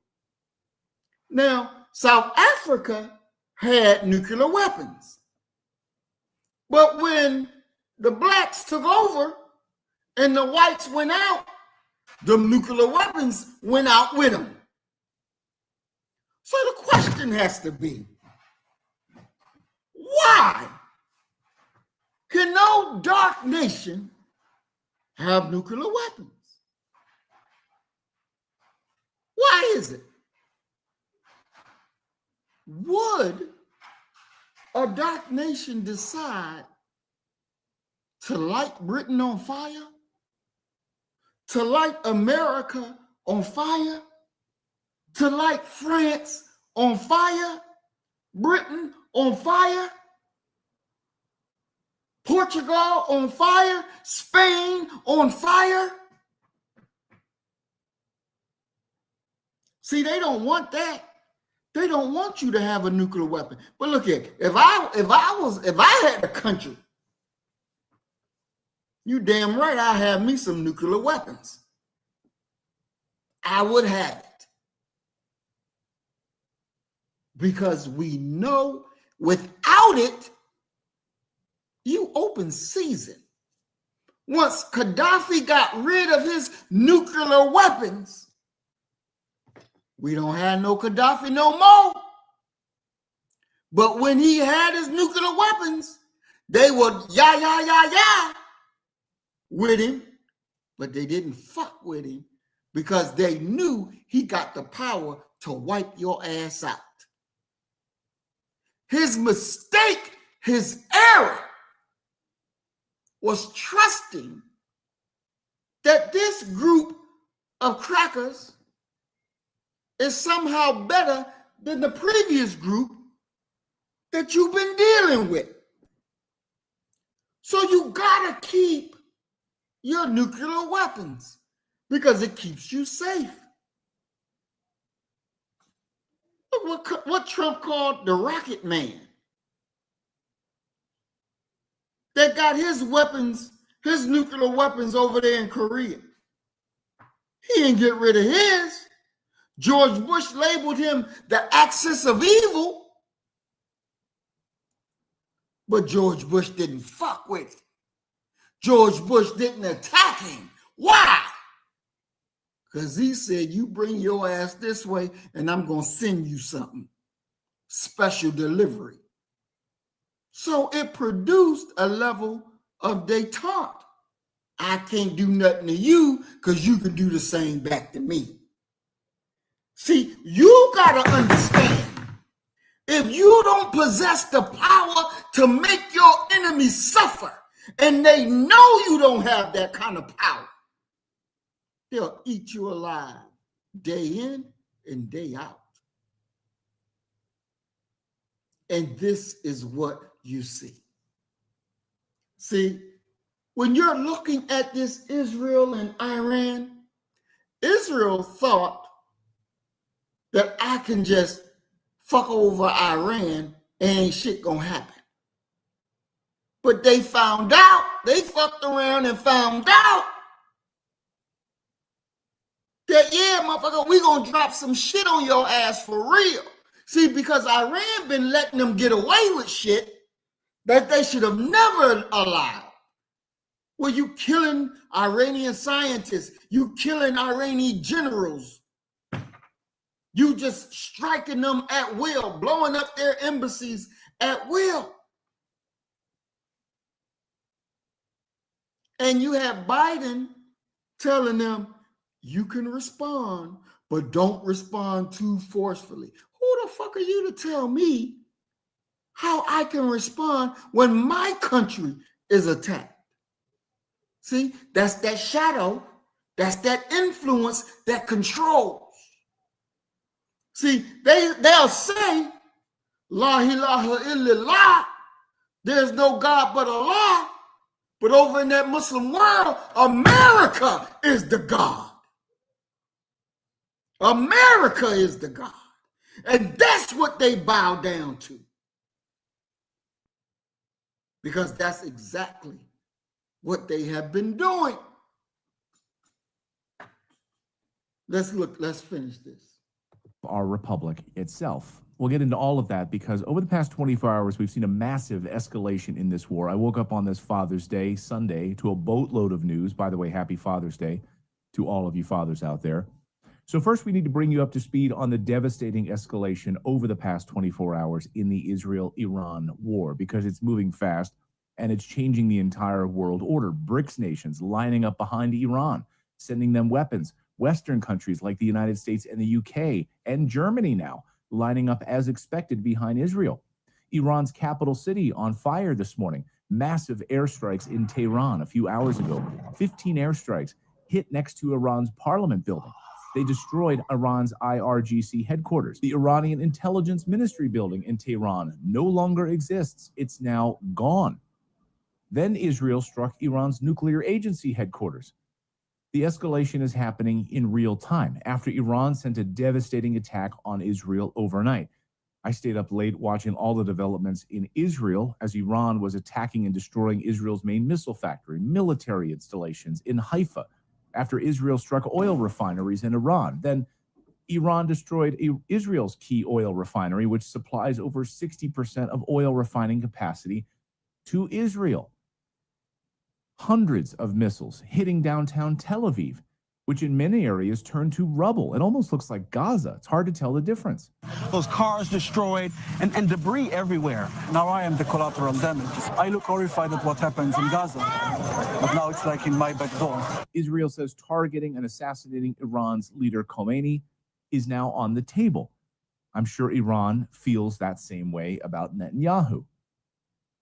Now, South Africa had nuclear weapons. But when the blacks took over and the whites went out, the nuclear weapons went out with them. So the question has to be, why can no dark nation have nuclear weapons? Why is it? Would a dark nation decide to light Britain on fire? To light America on fire? To light France on fire? Britain on fire? Portugal on fire? Spain on fire? See, they don't want that. They don't want you to have a nuclear weapon. But look here, if I had a country, you damn right I have me some nuclear weapons. I would have it. Because we know without it, you open season. Once Gaddafi got rid of his nuclear weapons, we don't have no Gaddafi no more. But when he had his nuclear weapons, they were yeah with him, but they didn't fuck with him because they knew he got the power to wipe your ass out. His mistake, his error, was trusting that this group of crackers is somehow better than the previous group that you've been dealing with. So you gotta keep your nuclear weapons because it keeps you safe. Look what Trump called the Rocket Man. That got his weapons, his nuclear weapons over there in Korea. He didn't get rid of his. George Bush labeled him the axis of evil, but George Bush didn't fuck with it. George Bush didn't attack him. Why? Because he said, you bring your ass this way and I'm going to send you something. Special delivery. So it produced a level of detente. I can't do nothing to you because you can do the same back to me. See, you got to understand, if you don't possess the power to make your enemies suffer, and they know you don't have that kind of power, they'll eat you alive day in and day out. And this is what you see. See, when you're looking at this Israel and Iran, Israel thought that I can just fuck over Iran and ain't shit gonna happen. But they found out, they fucked around and found out that, yeah, motherfucker, we gonna drop some shit on your ass for real. See, because Iran been letting them get away with shit that they should have never allowed. Well, you killing Iranian scientists, you killing Iranian generals, You just striking them at will, blowing up their embassies at will. And you have Biden telling them, you can respond, but don't respond too forcefully. Who the fuck are you to tell me how I can respond when my country is attacked? See, that's that shadow, that's that influence that controls. See, they'll say, La ilaha illallah, there's no God but Allah. But over in that Muslim world, America is the God. America is the God. And that's what they bow down to. Because that's exactly what they have been doing. Let's finish this. Our republic itself. We'll get into all of that because over the past 24 hours, we've seen a massive escalation in this war. I woke up on this Father's Day, Sunday, to a boatload of news. By the way, happy Father's Day to all of you fathers out there. So first, we need to bring you up to speed on the devastating escalation over the past 24 hours in the Israel-Iran war, because it's moving fast and it's changing the entire world order. BRICS nations lining up behind Iran, sending them weapons. Western countries like the United States and the UK and Germany now lining up as expected behind Israel. Iran's capital city on fire this morning. Massive airstrikes in Tehran a few hours ago. 15 airstrikes hit next to Iran's parliament building. They destroyed Iran's IRGC headquarters. The Iranian Intelligence Ministry building in Tehran no longer exists. It's now gone. Then Israel struck Iran's nuclear agency headquarters. The escalation is happening in real time after Iran sent a devastating attack on Israel overnight. I stayed up late watching all the developments in Israel as Iran was attacking and destroying Israel's main missile factory, military installations in Haifa, after Israel struck oil refineries in Iran. Then Iran destroyed Israel's key oil refinery, which supplies over 60% of oil refining capacity to Israel. Hundreds of missiles hitting downtown Tel Aviv, which in many areas turned to rubble. It almost looks like Gaza. It's hard to tell the difference. Those cars destroyed and debris everywhere. Now I am the collateral damage. I look horrified at what happens in Gaza, but now it's like in my back door. Israel says targeting and assassinating Iran's leader Khomeini is now on the table. I'm sure Iran feels that same way about Netanyahu.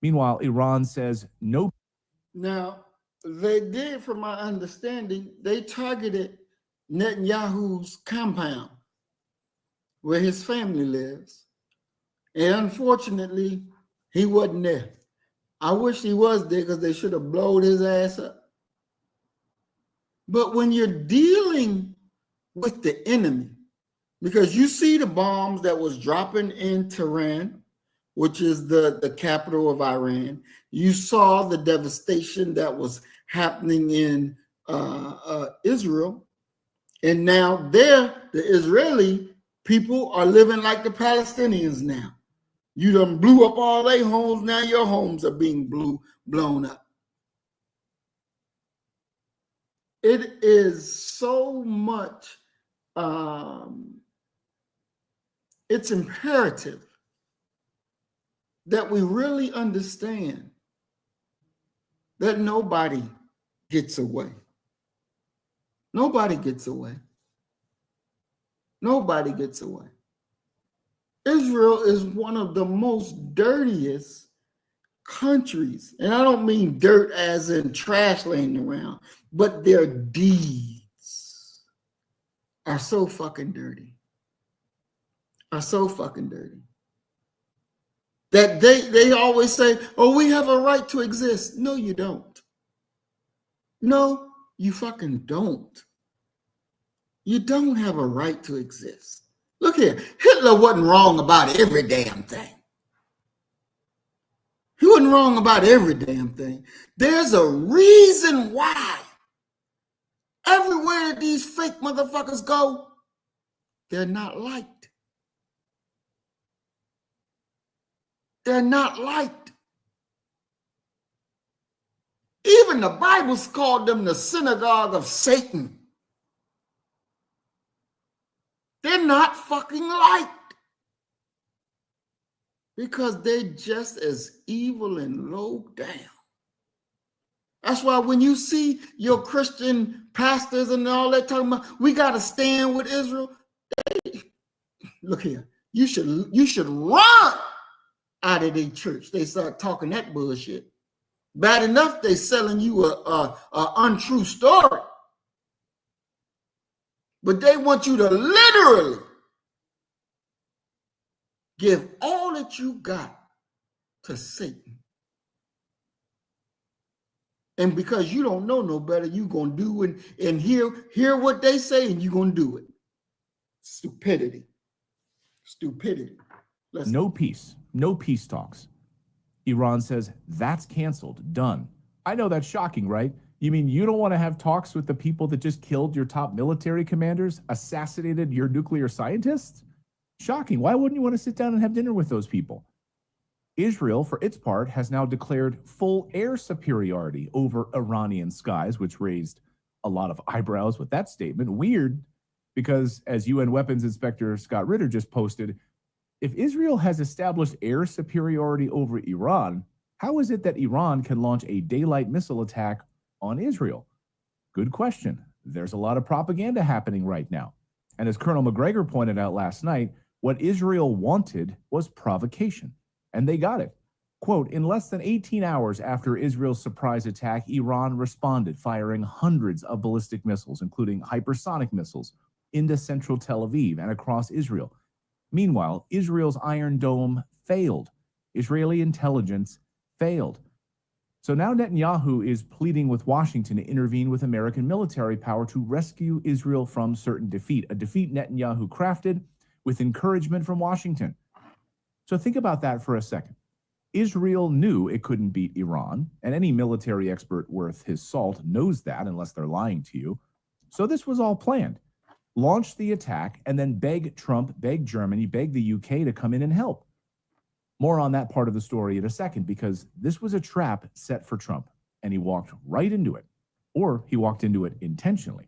Meanwhile, Iran says no. Now, they did, from my understanding, they targeted Netanyahu's compound where his family lives. And unfortunately, he wasn't there. I wish he was there because they should have blown his ass up. But when you're dealing with the enemy, because you see the bombs that was dropping in Tehran, which is the capital of Iran. You saw the devastation that was happening in Israel. And now the Israeli people are living like the Palestinians now. You done blew up all their homes, now your homes are being blown up. It is so much, it's imperative that we really understand that nobody gets away. Nobody gets away. Nobody gets away. Israel is one of the most dirtiest countries. And I don't mean dirt as in trash laying around, but their deeds are so fucking dirty. Are so fucking dirty. That they always say, oh, we have a right to exist. No, you don't. No, you fucking don't. You don't have a right to exist. Look here, Hitler wasn't wrong about every damn thing. He wasn't wrong about every damn thing. There's a reason why everywhere these fake motherfuckers go, they're not liked. They're not liked. Even the Bible's called them the synagogue of Satan. They're not fucking liked because they're just as evil and low down. That's why when you see your Christian pastors and all that talking about, we got to stand with Israel. Look here, you should run out of their church. They start talking that bullshit. Bad enough they selling you a untrue story, but they want you to literally give all that you got to Satan. And because you don't know no better, you're going to do and hear what they say, and you're going to do it. Stupidity. No peace talks. Iran says that's canceled, done. I know that's shocking, right? You mean you don't want to have talks with the people that just killed your top military commanders, assassinated your nuclear scientists? Shocking. Why wouldn't you want to sit down and have dinner with those people? Israel, for its part, has now declared full air superiority over Iranian skies, which raised a lot of eyebrows with that statement. Weird, because as UN Weapons Inspector Scott Ritter just posted, if Israel has established air superiority over Iran, how is it that Iran can launch a daylight missile attack on Israel? Good question. There's a lot of propaganda happening right now. And as Colonel McGregor pointed out last night, what Israel wanted was provocation. And they got it. Quote, in less than 18 hours after Israel's surprise attack, Iran responded, firing hundreds of ballistic missiles, including hypersonic missiles, into central Tel Aviv and across Israel. Meanwhile, Israel's Iron Dome failed. Israeli intelligence failed. So now Netanyahu is pleading with Washington to intervene with American military power to rescue Israel from certain defeat, a defeat Netanyahu crafted with encouragement from Washington. So think about that for a second. Israel knew it couldn't beat Iran, and any military expert worth his salt knows that unless they're lying to you. So this was all planned. Launch the attack and then beg Trump, beg Germany, beg the UK to come in and help. More on that part of the story in a second, because this was a trap set for Trump, and he walked right into it, or he walked into it intentionally.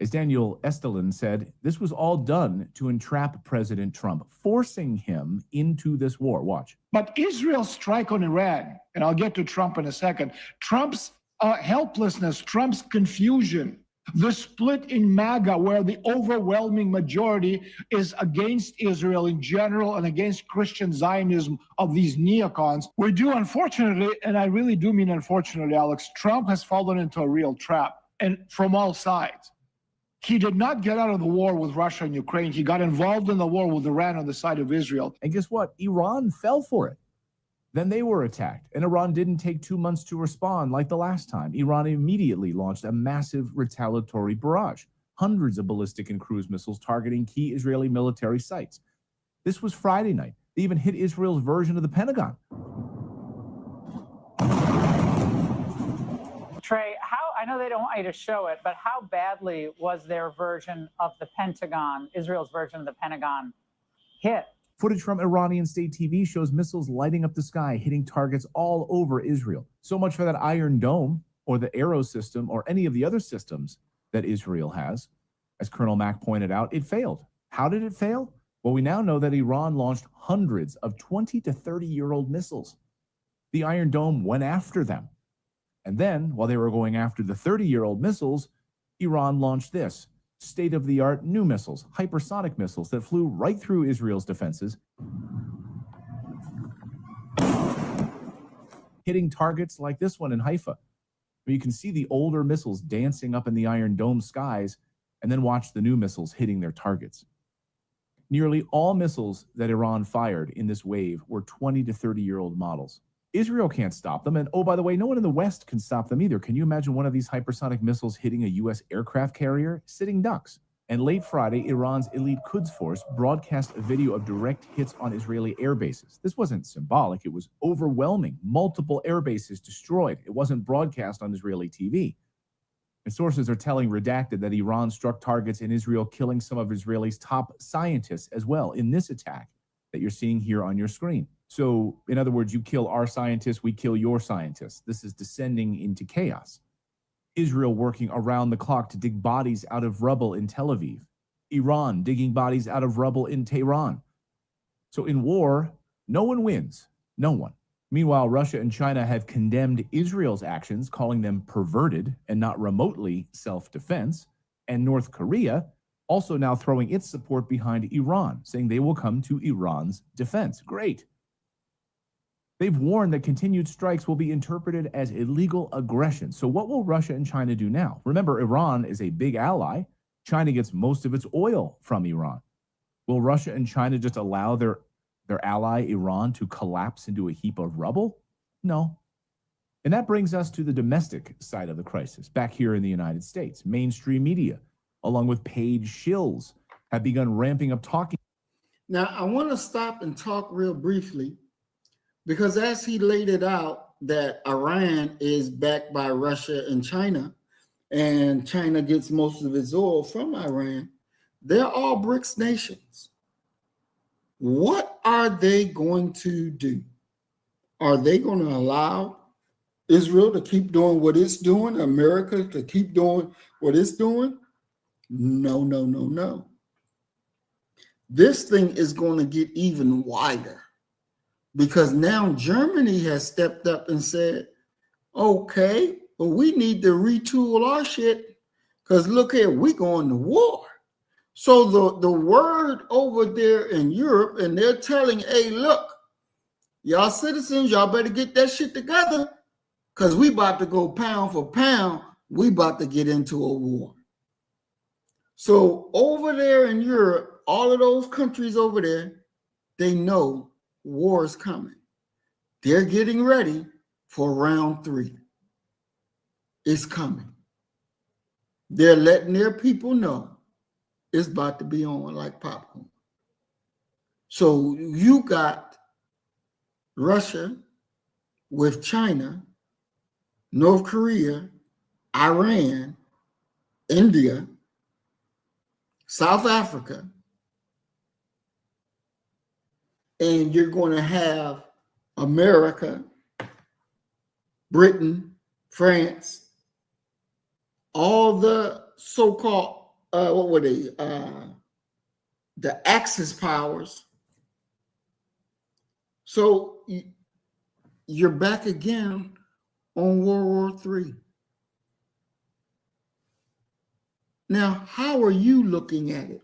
As Daniel Estelin said, this was all done to entrap President Trump, forcing him into this war. Watch. But Israel's strike on Iran, and I'll get to Trump in a second, Trump's helplessness, Trump's confusion, the split in MAGA, where the overwhelming majority is against Israel in general and against Christian Zionism of these neocons. We do, unfortunately, and I really do mean unfortunately, Alex, Trump has fallen into a real trap, and from all sides. He did not get out of the war with Russia and Ukraine. He got involved in the war with Iran on the side of Israel. And guess what? Iran fell for it. Then they were attacked, and Iran didn't take 2 months to respond like the last time. Iran immediately launched a massive retaliatory barrage, hundreds of ballistic and cruise missiles targeting key Israeli military sites. This was Friday night. They even hit Israel's version of the Pentagon. Trey, I know they don't want you to show it, but how badly was their version of the Pentagon, Israel's version of the Pentagon, hit? Footage from Iranian state TV shows missiles lighting up the sky, hitting targets all over Israel. So much for that Iron Dome, or the Arrow system, or any of the other systems that Israel has. As Colonel Mack pointed out, it failed. How did it fail? Well, we now know that Iran launched hundreds of 20 to 30-year-old missiles. The Iron Dome went after them. And then, while they were going after the 30-year-old missiles, Iran launched this, state-of-the-art new missiles, hypersonic missiles that flew right through Israel's defenses, hitting targets like this one in Haifa. You can see the older missiles dancing up in the Iron Dome skies, and then watch the new missiles hitting their targets. Nearly all missiles that Iran fired in this wave were 20 to 30-year-old models. Israel can't stop them, and oh, by the way, no one in the West can stop them either. Can you imagine one of these hypersonic missiles hitting a U.S. aircraft carrier? Sitting ducks. And late Friday, Iran's elite Quds Force broadcast a video of direct hits on Israeli air bases. This wasn't symbolic, it was overwhelming. Multiple air bases destroyed. It wasn't broadcast on Israeli TV. And sources are telling Redacted that Iran struck targets in Israel, killing some of Israel's top scientists as well in this attack that you're seeing here on your screen. So, in other words, you kill our scientists, we kill your scientists. This is descending into chaos. Israel working around the clock to dig bodies out of rubble in Tel Aviv. Iran digging bodies out of rubble in Tehran. So in war, no one wins. No one. Meanwhile, Russia and China have condemned Israel's actions, calling them perverted and not remotely self-defense. And North Korea also now throwing its support behind Iran, saying they will come to Iran's defense. Great. They've warned that continued strikes will be interpreted as illegal aggression. So what will Russia and China do now? Remember, Iran is a big ally. China gets most of its oil from Iran. Will Russia and China just allow their ally, Iran, to collapse into a heap of rubble? No. And that brings us to the domestic side of the crisis. Back here in the United States, mainstream media, along with paid shills, have begun ramping up talking. Now, I want to stop and talk real briefly, because as he laid it out that Iran is backed by Russia and China gets most of its oil from Iran, they're all BRICS nations. What are they going to do? Are they going to allow Israel to keep doing what it's doing, America to keep doing what it's doing? No, no, no, no. This thing is going to get even wider, because now Germany has stepped up and said, okay, but we need to retool our shit, because look here, we're going to war. So the word over there in Europe, and they're telling, hey, look, y'all citizens, y'all better get that shit together, because we about to go pound for pound. We about to get into a war. So over there in Europe, all of those countries over there, they know war is coming. They're getting ready for round 3. It's coming. They're letting their people know it's about to be on like popcorn. So you got Russia with China, North Korea, Iran, India, South Africa, and you're going to have America, Britain, France, all the so-called, what were they? The Axis powers. So you're back again on World War III. Now, how are you looking at it,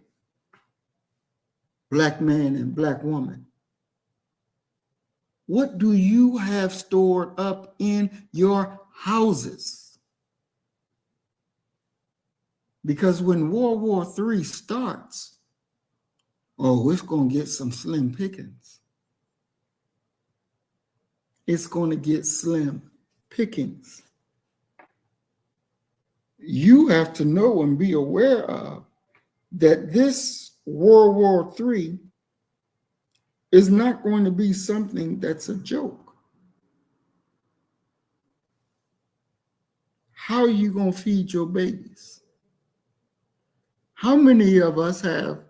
black man and black woman? What do you have stored up in your houses? Because when World War III starts, oh, it's going to get some slim pickings. It's going to get slim pickings. You have to know and be aware of that this World War III is not going to be something that's a joke. How are you going to feed your babies? How many of us have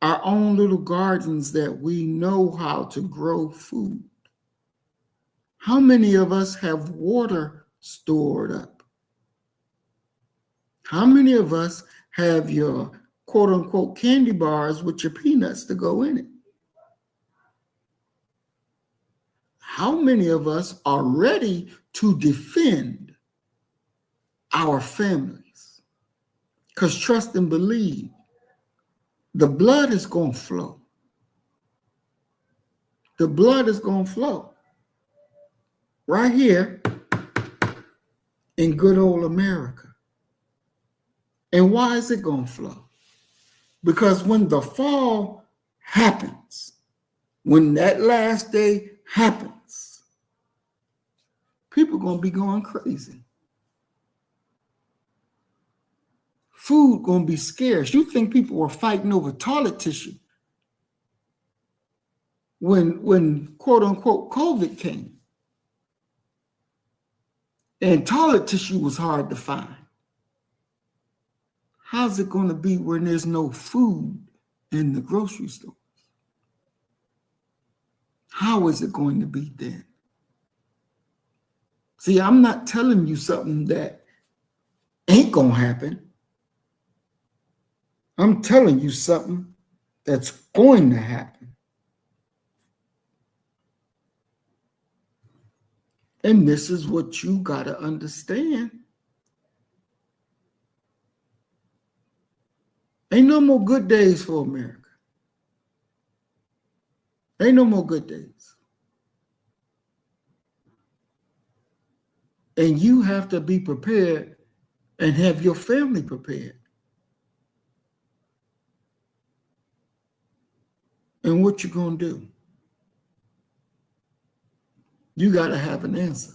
our own little gardens that we know how to grow food? How many of us have water stored up? How many of us have your quote unquote candy bars with your peanuts to go in it? How many of us are ready to defend our families? Because trust and believe, the blood is going to flow. The blood is going to flow right here in good old America. And why is it going to flow? Because when the fall happens, when that last day happens, people are going to be going crazy. Food going to be scarce. You think people were fighting over toilet tissue when quote unquote COVID came, and toilet tissue was hard to find. How's it going to be when there's no food in the grocery store? How is it going to be then? See, I'm not telling you something that ain't going to happen. I'm telling you something that's going to happen. And this is what you got to understand. Ain't no more good days for America. Ain't no more good days. And you have to be prepared and have your family prepared. And what you gonna do? You got to have an answer.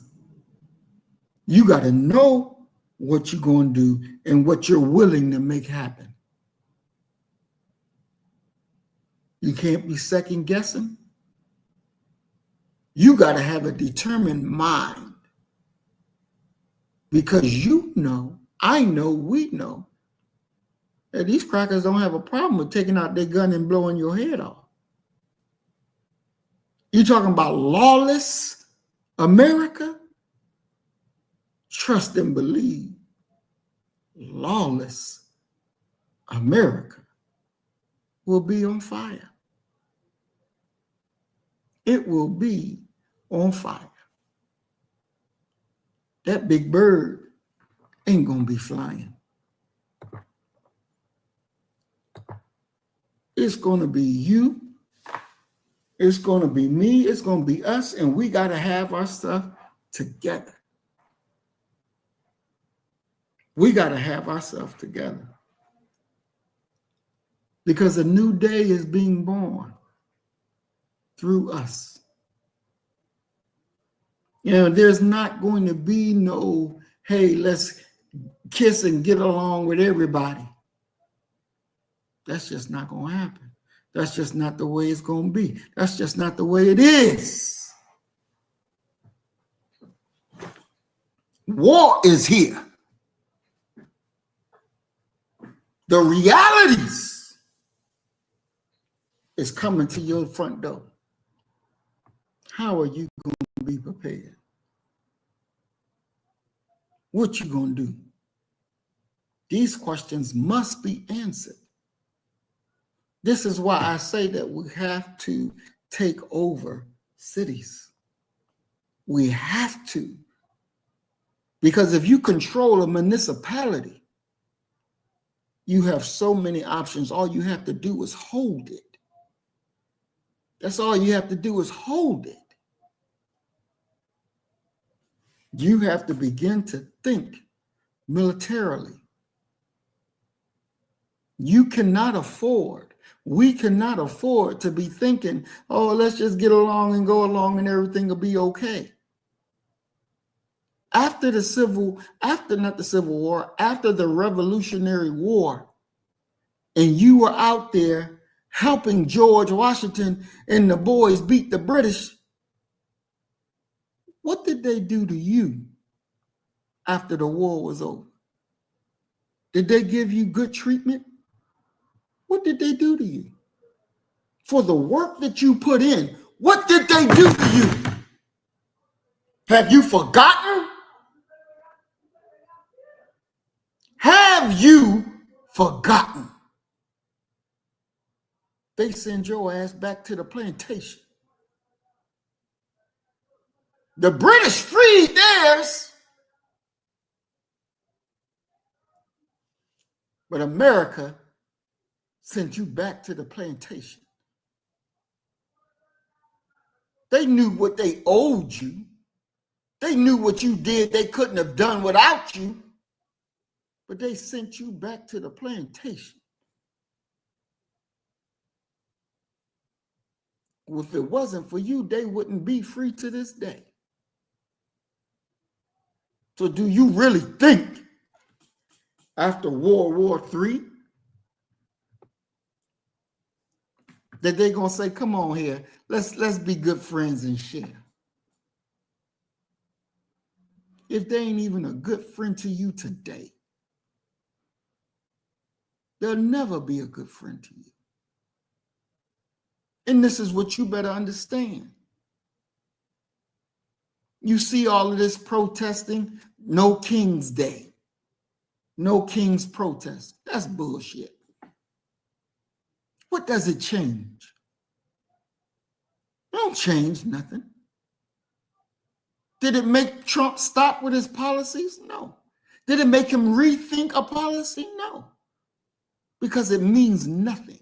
You got to know what you're going to do and what you're willing to make happen. You can't be second guessing. You got to have a determined mind, because you know, I know, we know that these crackers don't have a problem with taking out their gun and blowing your head off. You're talking about lawless America? Trust and believe. Lawless America will be on fire. It will be on fire. That big bird ain't gonna be flying. It's gonna be you. It's gonna be me. It's gonna be us, and we gotta have our stuff together. We gotta have ourselves together, because a new day is being born through us. You know, there's not going to be no, hey, let's kiss and get along with everybody. That's just not going to happen. That's just not the way it's going to be. That's just not the way it is. War is here. The realities is coming to your front door. How are you going to be prepared? What you going to do? These questions must be answered. This is why I say that we have to take over cities. We have to. Because if you control a municipality, you have so many options. All you have to do is hold it. That's all you have to do is hold it. You have to begin to think militarily. You cannot afford, we cannot afford to be thinking, oh, let's just get along and go along and everything will be okay. After the Revolutionary War, and you were out there helping George Washington and the boys beat the British, what did they do to you after the war was over? Did they give you good treatment? What did they do to you? For the work that you put in, what did they do to you? Have you forgotten? Have you forgotten? They send your ass back to the plantation. The British freed theirs, but America sent you back to the plantation. They knew what they owed you. They knew what you did they couldn't have done without you, but they sent you back to the plantation. If it wasn't for you, they wouldn't be free to this day. So do you really think after World War III that they're going to say, come on here, let's be good friends and share? If they ain't even a good friend to you today, they'll never be a good friend to you. And this is what you better understand. You see all of this protesting, no King's Day, no King's protest. That's bullshit. What does it change? It don't change nothing. Did it make Trump stop with his policies? No. Did it make him rethink a policy? No. Because it means nothing.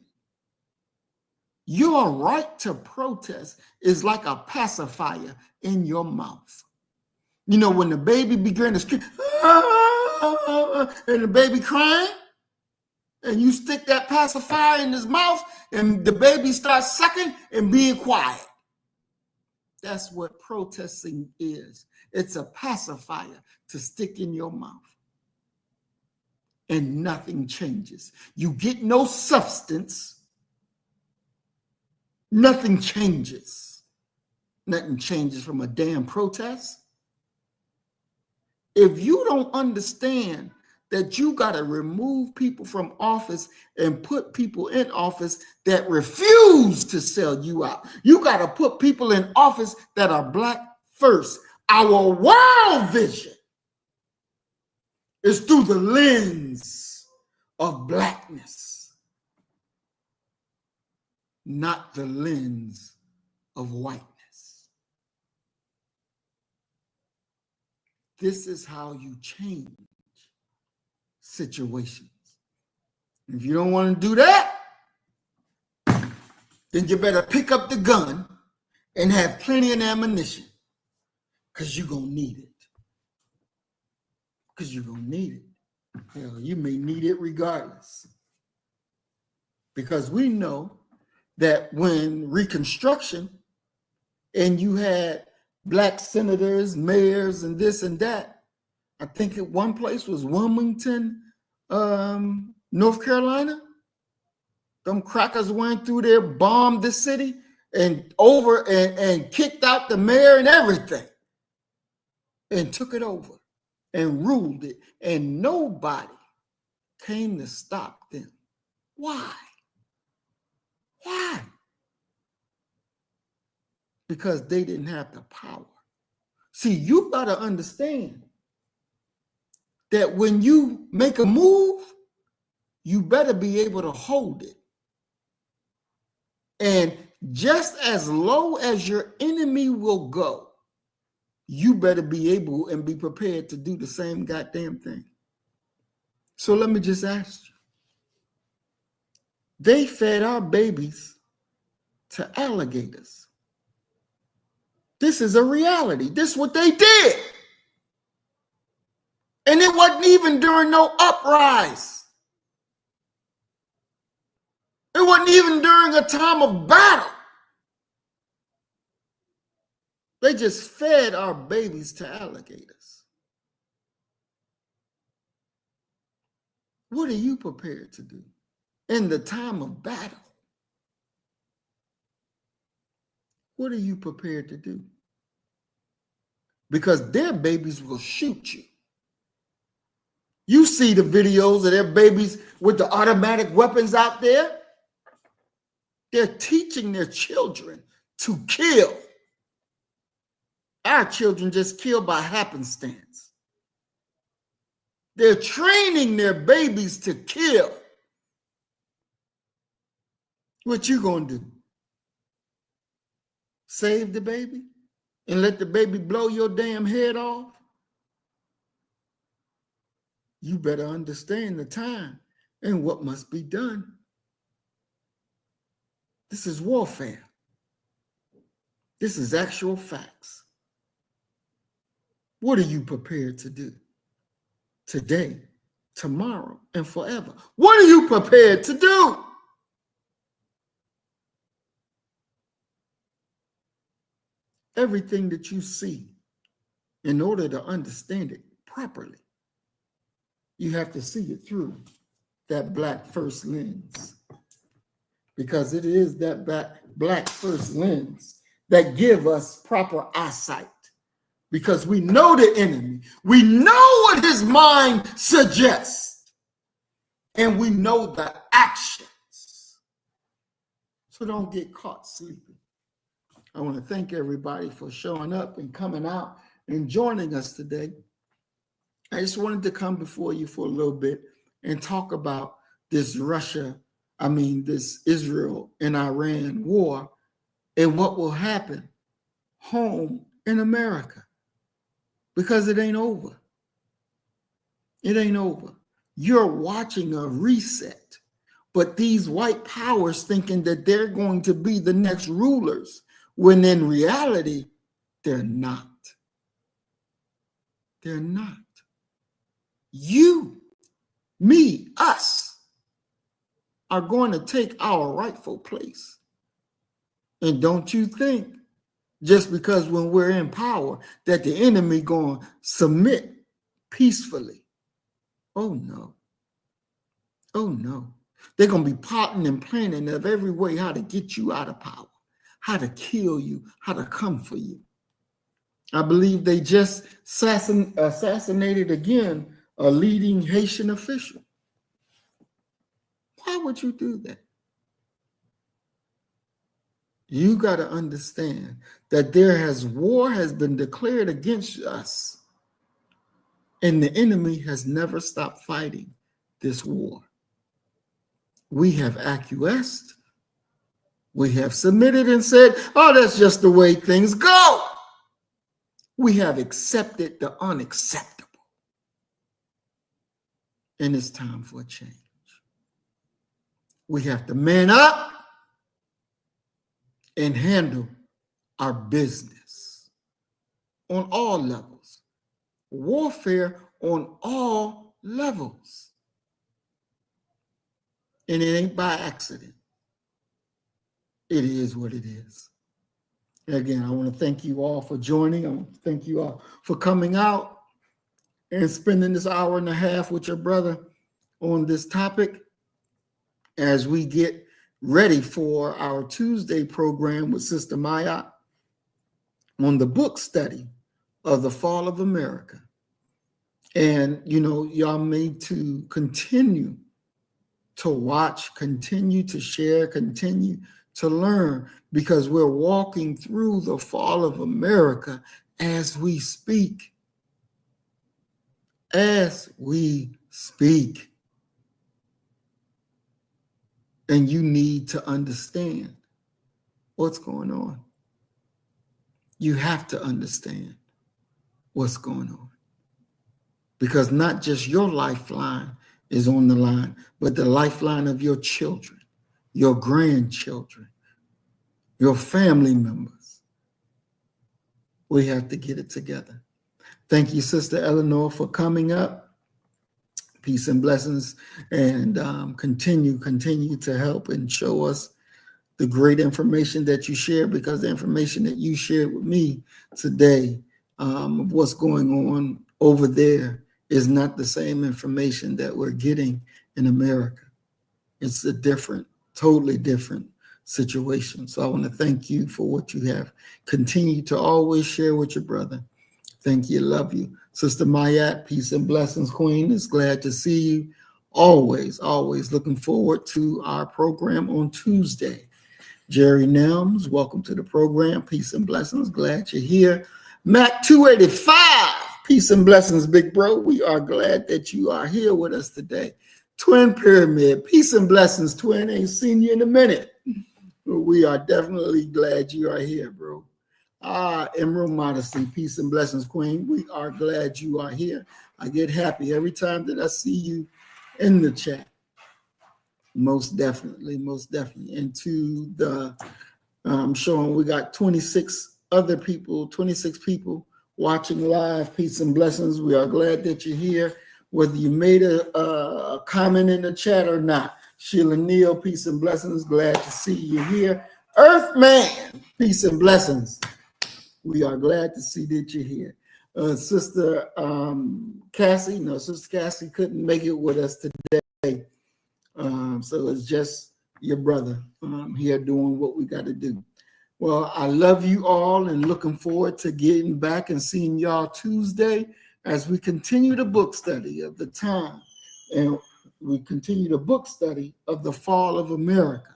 Your right to protest is like a pacifier in your mouth. You know, when the baby began to scream, and the baby crying, and you stick that pacifier in his mouth, and the baby starts sucking and being quiet. That's what protesting is. It's a pacifier to stick in your mouth. And nothing changes. You get no substance. Nothing changes. Nothing changes from a damn protest. If you don't understand that you got to remove people from office and put people in office that refuse to sell you out, you got to put people in office that are black first. Our world vision is through the lens of blackness, not the lens of whiteness. This is how you change situations. If you don't want to do that, then you better pick up the gun and have plenty of ammunition, because you're going to need it. Because you're going to need it. Hell, you may need it regardless. Because we know that when Reconstruction and you had black senators, mayors, and this and that, I think at one place was Wilmington, North Carolina. Them crackers went through there, bombed the city, and kicked out the mayor and everything, and took it over and ruled it, and nobody came to stop them. Why? Why? Because they didn't have the power. See, you got to understand that when you make a move, you better be able to hold it. And just as low as your enemy will go, you better be able and be prepared to do the same goddamn thing. So let me just ask you. They fed our babies to alligators. This is a reality. This is what they did. And it wasn't even during no uprise. It wasn't even during a time of battle. They just fed our babies to alligators. What are you prepared to do in the time of battle? What are you prepared to do? Because their babies will shoot you. You see the videos of their babies with the automatic weapons out there. They're teaching their children to kill. Our children just kill by happenstance. They're training their babies to kill. What you gonna do? Save the baby and let the baby blow your damn head off? You better understand the time and what must be done. This is warfare. This is actual facts. What are you prepared to do today, tomorrow, and forever? What are you prepared to do? Everything that you see, in order to understand it properly, you have to see it through that black first lens. Because it is that black first lens that give us proper eyesight. Because we know the enemy. We know what his mind suggests. And we know the actions. So don't get caught sleeping. I want to thank everybody for showing up and coming out and joining us today. I just wanted to come before you for a little bit and talk about this Russia this Israel and Iran war, and what will happen home in America, because it ain't over. It ain't over. You're watching a reset, but these white powers thinking that they're going to be the next rulers, when in reality, they're not. They're not. You, me, us are going to take our rightful place. And don't you think, just because when we're in power, that the enemy going to submit peacefully? Oh, no. Oh, no. They're going to be plotting and planning of every way how to get you out of power, how to kill you, how to come for you. I believe they just assassinated again a leading Haitian official. Why would you do that? You got to understand that war has been declared against us, and the enemy has never stopped fighting this war. We have acquiesced. We have submitted and said, oh, that's just the way things go. We have accepted the unacceptable. And it's time for a change. We have to man up and handle our business on all levels. Warfare on all levels. And it ain't by accident. It is what it is. Again, I want to thank you all for joining. I want to thank you all for coming out and spending this hour and a half with your brother on this topic as we get ready for our Tuesday program with Sister Maya on the book study of The Fall of America. And, y'all need to continue to watch, continue to share, continue to learn, because we're walking through the fall of America as we speak. As we speak. And you need to understand what's going on. You have to understand what's going on. Because not just your lifeline is on the line, but the lifeline of your children, your grandchildren, your family members. We have to get it together. Thank you, Sister Eleanor, for coming up. Peace and blessings, and continue to help and show us the great information that you share, because the information that you shared with me today of what's going on over there is not the same information that we're getting in America. It's a totally different situation. So I want to thank you for what you have continued to always share with your brother. Thank you. Love you. Sister Mayat, peace and blessings, Queen. It's glad to see you. Always looking forward to our program on Tuesday. Jerry Nelms, welcome to the program. Peace and blessings. Glad you're here. Mac 285, peace and blessings, big bro. We are glad that you are here with us today. Twin Pyramid, peace and blessings, Twin. Ain't seen you in a minute. We are definitely glad you are here, bro. Emerald Modesty, peace and blessings, Queen. We are glad you are here. I get happy every time that I see you in the chat. Most definitely. And to the showing, we got 26 people watching live. Peace and blessings. We are glad that you're here, whether you made a comment in the chat or not. Sheila Neal, peace and blessings. Glad to see you here. Earthman, peace and blessings. We are glad to see that you're here. Sister Cassie couldn't make it with us today. So it's just your brother here doing what we got to do. Well, I love you all and looking forward to getting back and seeing y'all Tuesday as we continue the book study of the time. And we continue the book study of the fall of America.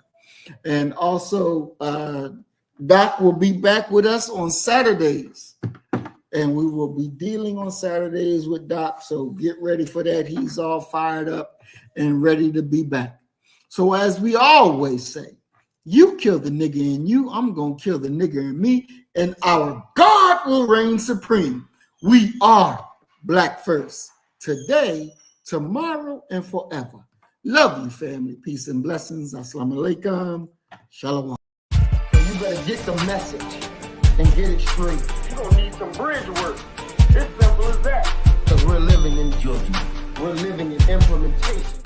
And also, Doc will be back with us on Saturdays, and we will be dealing on Saturdays with Doc. So get ready for that. He's all fired up and ready to be back. So as we always say, you kill the nigger in you, I'm going to kill the nigger in me, and our God will reign supreme. We are Black first, today, tomorrow, and forever. Love you, family. Peace and blessings. Assalamu alaikum. Shalom. So you better get the message and get it straight. You're going to need some bridge work. It's simple as that. Because we're living in judgment. We're living in implementation.